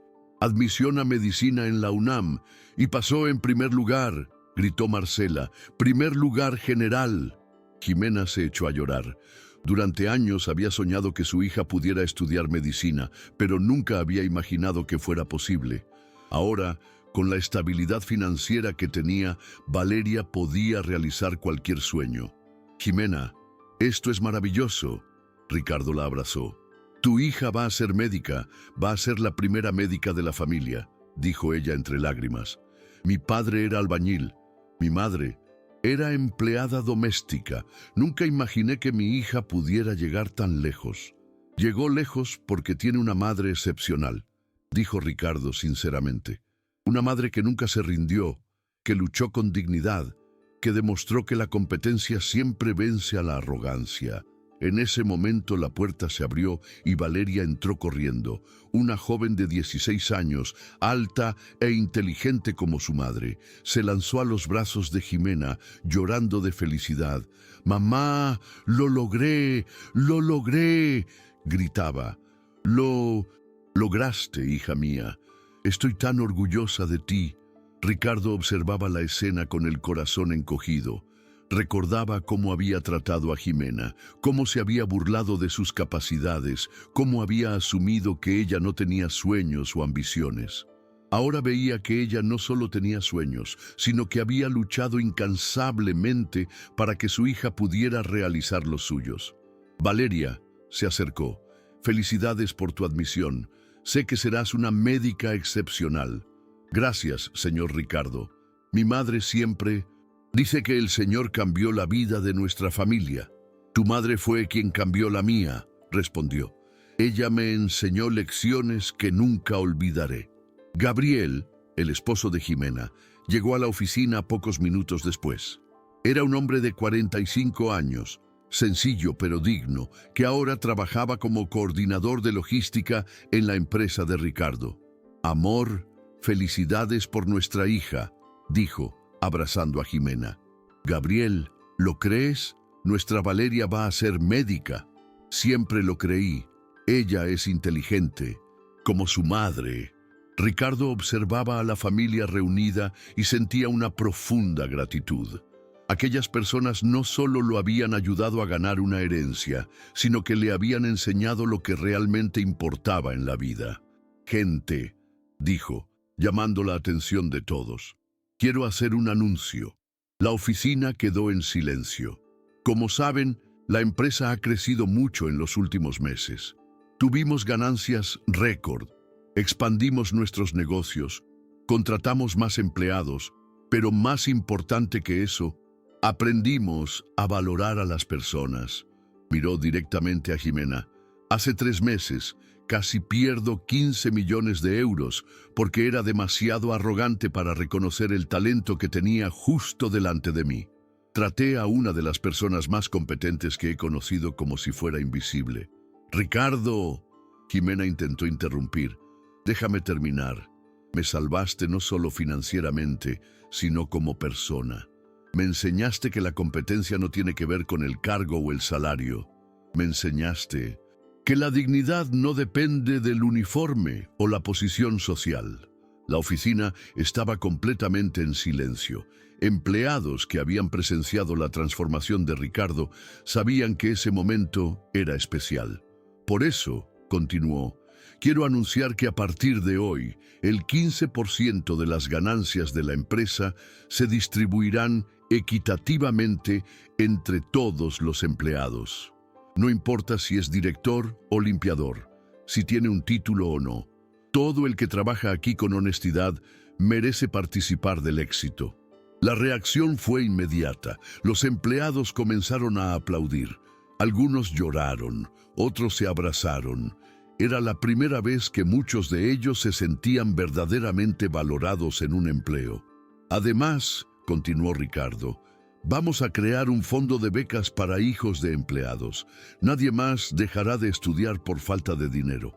admisión a medicina en la UNAM y pasó en primer lugar», gritó Marcela. «Primer lugar general». Jimena se echó a llorar. Durante años había soñado que su hija pudiera estudiar medicina, pero nunca había imaginado que fuera posible. Ahora, Con la estabilidad financiera que tenía, Valeria podía realizar cualquier sueño. Jimena, esto es maravilloso. Ricardo la abrazó. Tu hija va a ser médica, va a ser la primera médica de la familia, dijo ella entre lágrimas. Mi padre era albañil, mi madre era empleada doméstica. Nunca imaginé que mi hija pudiera llegar tan lejos. Llegó lejos porque tiene una madre excepcional, dijo Ricardo sinceramente. Una madre que nunca se rindió, que luchó con dignidad, que demostró que la competencia siempre vence a la arrogancia. En ese momento la puerta se abrió y Valeria entró corriendo, una joven de 16 años, alta e inteligente como su madre. Se lanzó a los brazos de Jimena, llorando de felicidad. «¡Mamá! ¡Lo logré! ¡Lo logré!», gritaba. «Lo lograste, hija mía. Estoy tan orgullosa de ti». Ricardo observaba la escena con el corazón encogido. Recordaba cómo había tratado a Jimena, cómo se había burlado de sus capacidades, cómo había asumido que ella no tenía sueños o ambiciones. Ahora veía que ella no solo tenía sueños, sino que había luchado incansablemente para que su hija pudiera realizar los suyos. Valeria se acercó. «Felicidades por tu admisión. Sé que serás una médica excepcional». «Gracias, señor Ricardo. Mi madre siempre dice que el Señor cambió la vida de nuestra familia». «Tu madre fue quien cambió la mía», respondió. «Ella me enseñó lecciones que nunca olvidaré». Gabriel, el esposo de Jimena, llegó a la oficina pocos minutos después. Era un hombre de 45 años, sencillo pero digno, que ahora trabajaba como coordinador de logística en la empresa de Ricardo. «Amor, felicidades por nuestra hija», dijo, abrazando a Jimena. «Gabriel, ¿lo crees? Nuestra Valeria va a ser médica». «Siempre lo creí. Ella es inteligente, como su madre». Ricardo observaba a la familia reunida y sentía una profunda gratitud. Aquellas personas no solo lo habían ayudado a ganar una herencia, sino que le habían enseñado lo que realmente importaba en la vida. «Gente», dijo, llamando la atención de todos, «quiero hacer un anuncio». La oficina quedó en silencio. Como saben, la empresa ha crecido mucho en los últimos meses. Tuvimos ganancias récord, expandimos nuestros negocios, contratamos más empleados, pero más importante que eso, aprendimos a valorar a las personas. Miró directamente a Jimena. «Hace 3 meses, casi pierdo 15 millones de euros porque era demasiado arrogante para reconocer el talento que tenía justo delante de mí. Traté a una de las personas más competentes que he conocido como si fuera invisible». «Ricardo», Jimena intentó interrumpir. «Déjame terminar. Me salvaste no solo financieramente, sino como persona. Me enseñaste que la competencia no tiene que ver con el cargo o el salario. Me enseñaste que la dignidad no depende del uniforme o la posición social». La oficina estaba completamente en silencio. Empleados que habían presenciado la transformación de Ricardo sabían que ese momento era especial. «Por eso», continuó, «quiero anunciar que a partir de hoy, el 15% de las ganancias de la empresa se distribuirán equitativamente entre todos los empleados. No importa si es director o limpiador, si tiene un título o no. Todo el que trabaja aquí con honestidad merece participar del éxito». La reacción fue inmediata. Los empleados comenzaron a aplaudir. Algunos lloraron, otros se abrazaron. Era la primera vez que muchos de ellos se sentían verdaderamente valorados en un empleo. «Además», continuó Ricardo, «vamos a crear un fondo de becas para hijos de empleados. Nadie más dejará de estudiar por falta de dinero».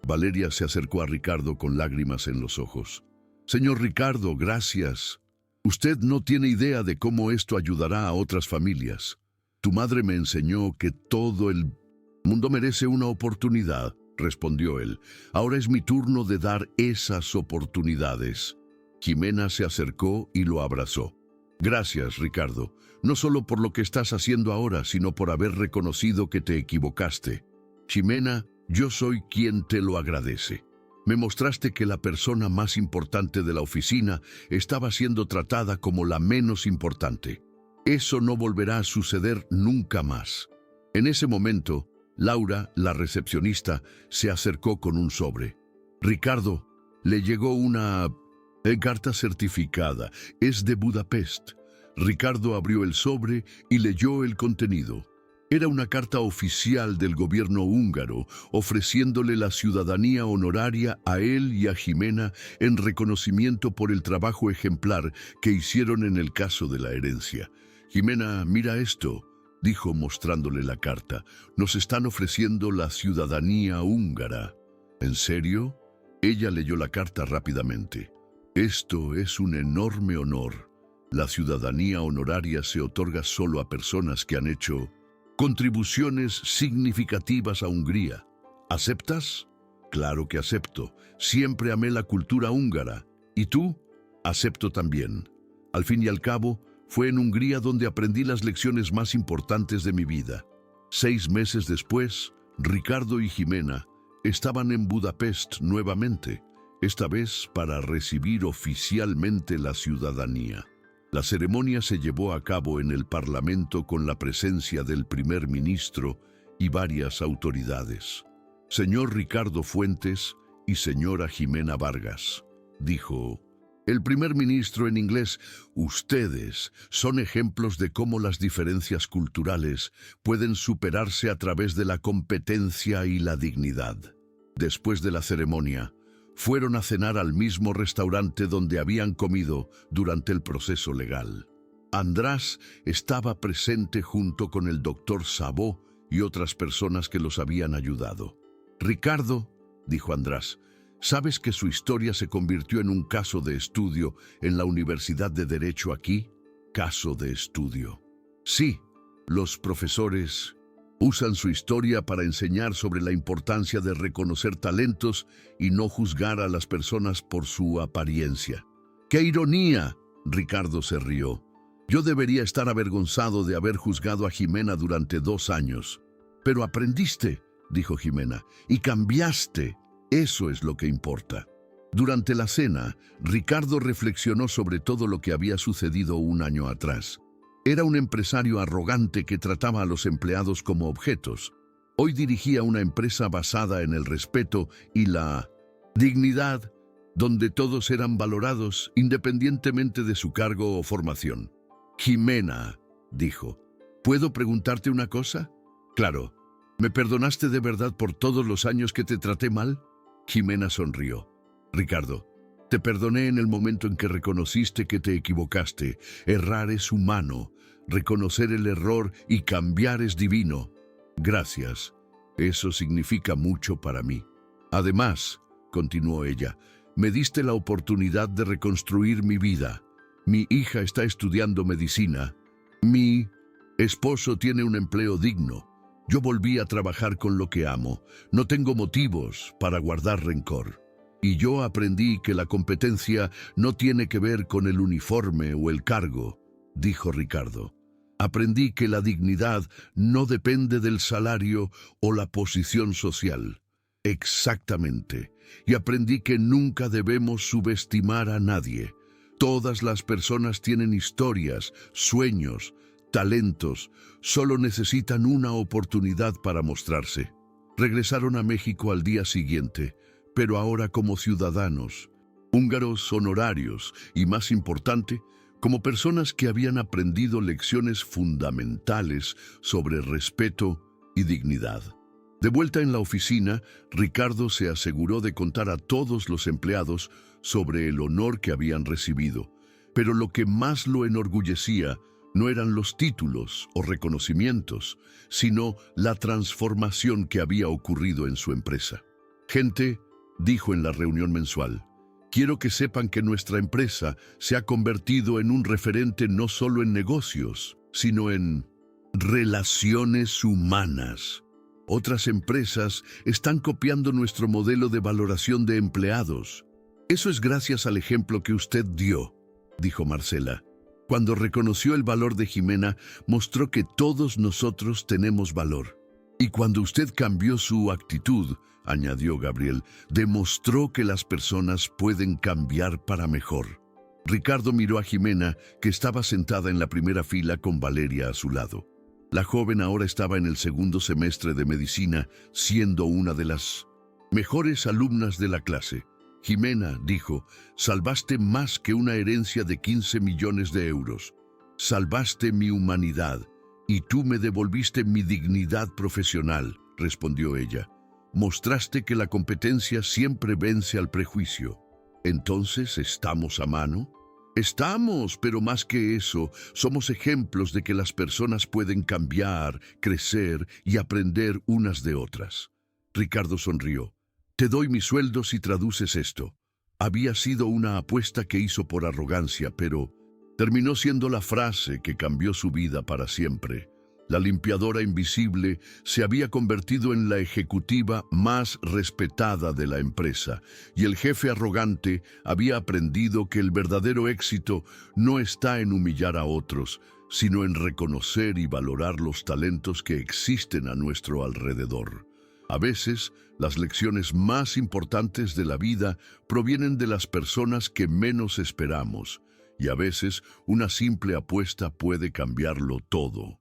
Valeria se acercó a Ricardo con lágrimas en los ojos. «Señor Ricardo, gracias. Usted no tiene idea de cómo esto ayudará a otras familias. Tu madre me enseñó que todo el mundo merece una oportunidad», respondió él. «Ahora es mi turno de dar esas oportunidades». Jimena se acercó y lo abrazó. «Gracias, Ricardo, no solo por lo que estás haciendo ahora, sino por haber reconocido que te equivocaste. Jimena, yo soy quien te lo agradece». Me mostraste que la persona más importante de la oficina estaba siendo tratada como la menos importante. Eso no volverá a suceder nunca más. En ese momento, Laura, la recepcionista, se acercó con un sobre. Ricardo, le llegó una carta certificada. Es de Budapest. Ricardo abrió el sobre y leyó el contenido. Era una carta oficial del gobierno húngaro ofreciéndole la ciudadanía honoraria a él y a Jimena en reconocimiento por el trabajo ejemplar que hicieron en el caso de la herencia. Jimena, mira esto, dijo mostrándole la carta. Nos están ofreciendo la ciudadanía húngara. ¿En serio? Ella leyó la carta rápidamente. Esto es un enorme honor. La ciudadanía honoraria se otorga solo a personas que han hecho contribuciones significativas a Hungría. ¿Aceptas? Claro que acepto. Siempre amé la cultura húngara. ¿Y tú? Acepto también. Al fin y al cabo, fue en Hungría donde aprendí las lecciones más importantes de mi vida. 6 meses después, Ricardo y Jimena estaban en Budapest nuevamente, esta vez para recibir oficialmente la ciudadanía. La ceremonia se llevó a cabo en el Parlamento con la presencia del primer ministro y varias autoridades. Señor Ricardo Fuentes y señora Jimena Vargas, dijo el primer ministro en inglés, ustedes son ejemplos de cómo las diferencias culturales pueden superarse a través de la competencia y la dignidad. Después de la ceremonia, fueron a cenar al mismo restaurante donde habían comido durante el proceso legal. András estaba presente junto con el doctor Sabó y otras personas que los habían ayudado. Ricardo, dijo András, ¿sabes que su historia se convirtió en un caso de estudio en la Universidad de Derecho aquí? Caso de estudio. Sí, los profesores usan su historia para enseñar sobre la importancia de reconocer talentos y no juzgar a las personas por su apariencia. ¡Qué ironía! Ricardo se rió. Yo debería estar avergonzado de haber juzgado a Jimena durante 2 años. Pero aprendiste, dijo Jimena, y cambiaste. Eso es lo que importa. Durante la cena, Ricardo reflexionó sobre todo lo que había sucedido 1 año atrás. Era un empresario arrogante que trataba a los empleados como objetos. Hoy dirigía una empresa basada en el respeto y la dignidad, donde todos eran valorados independientemente de su cargo o formación. Jimena, dijo, ¿puedo preguntarte una cosa? Claro. ¿Me perdonaste de verdad por todos los años que te traté mal? Jimena sonrió. Ricardo, te perdoné en el momento en que reconociste que te equivocaste. Errar es humano. Reconocer el error y cambiar es divino. Gracias. Eso significa mucho para mí. Además, continuó ella, me diste la oportunidad de reconstruir mi vida. Mi hija está estudiando medicina. Mi esposo tiene un empleo digno. Yo volví a trabajar con lo que amo. No tengo motivos para guardar rencor. Y yo aprendí que la competencia no tiene que ver con el uniforme o el cargo, dijo Ricardo. Aprendí que la dignidad no depende del salario o la posición social. Exactamente. Y aprendí que nunca debemos subestimar a nadie. Todas las personas tienen historias, sueños, talentos. Solo necesitan una oportunidad para mostrarse. Regresaron a México al día siguiente, pero ahora como ciudadanos, húngaros honorarios y, más importante, como personas que habían aprendido lecciones fundamentales sobre respeto y dignidad. De vuelta en la oficina, Ricardo se aseguró de contar a todos los empleados sobre el honor que habían recibido, pero lo que más lo enorgullecía no eran los títulos o reconocimientos, sino la transformación que había ocurrido en su empresa. Gente, dijo en la reunión mensual, quiero que sepan que nuestra empresa se ha convertido en un referente no solo en negocios, sino en relaciones humanas. Otras empresas están copiando nuestro modelo de valoración de empleados. Eso es gracias al ejemplo que usted dio, dijo Marcela. Cuando reconoció el valor de Jimena, mostró que todos nosotros tenemos valor. Y cuando usted cambió su actitud, añadió Gabriel, demostró que las personas pueden cambiar para mejor. Ricardo miró a Jimena, que estaba sentada en la primera fila con Valeria a su lado. La joven ahora estaba en el segundo semestre de medicina, siendo una de las mejores alumnas de la clase. Jimena, dijo, salvaste más que una herencia de 15 millones de euros. Salvaste mi humanidad, y tú me devolviste mi dignidad profesional, respondió ella. Mostraste que la competencia siempre vence al prejuicio. ¿Entonces estamos a mano? Estamos, pero más que eso, somos ejemplos de que las personas pueden cambiar, crecer y aprender unas de otras. Ricardo sonrió. Te doy mi sueldo si traduces esto. Había sido una apuesta que hizo por arrogancia, pero terminó siendo la frase que cambió su vida para siempre. La limpiadora invisible se había convertido en la ejecutiva más respetada de la empresa, y el jefe arrogante había aprendido que el verdadero éxito no está en humillar a otros, sino en reconocer y valorar los talentos que existen a nuestro alrededor. A veces, las lecciones más importantes de la vida provienen de las personas que menos esperamos, y a veces una simple apuesta puede cambiarlo todo.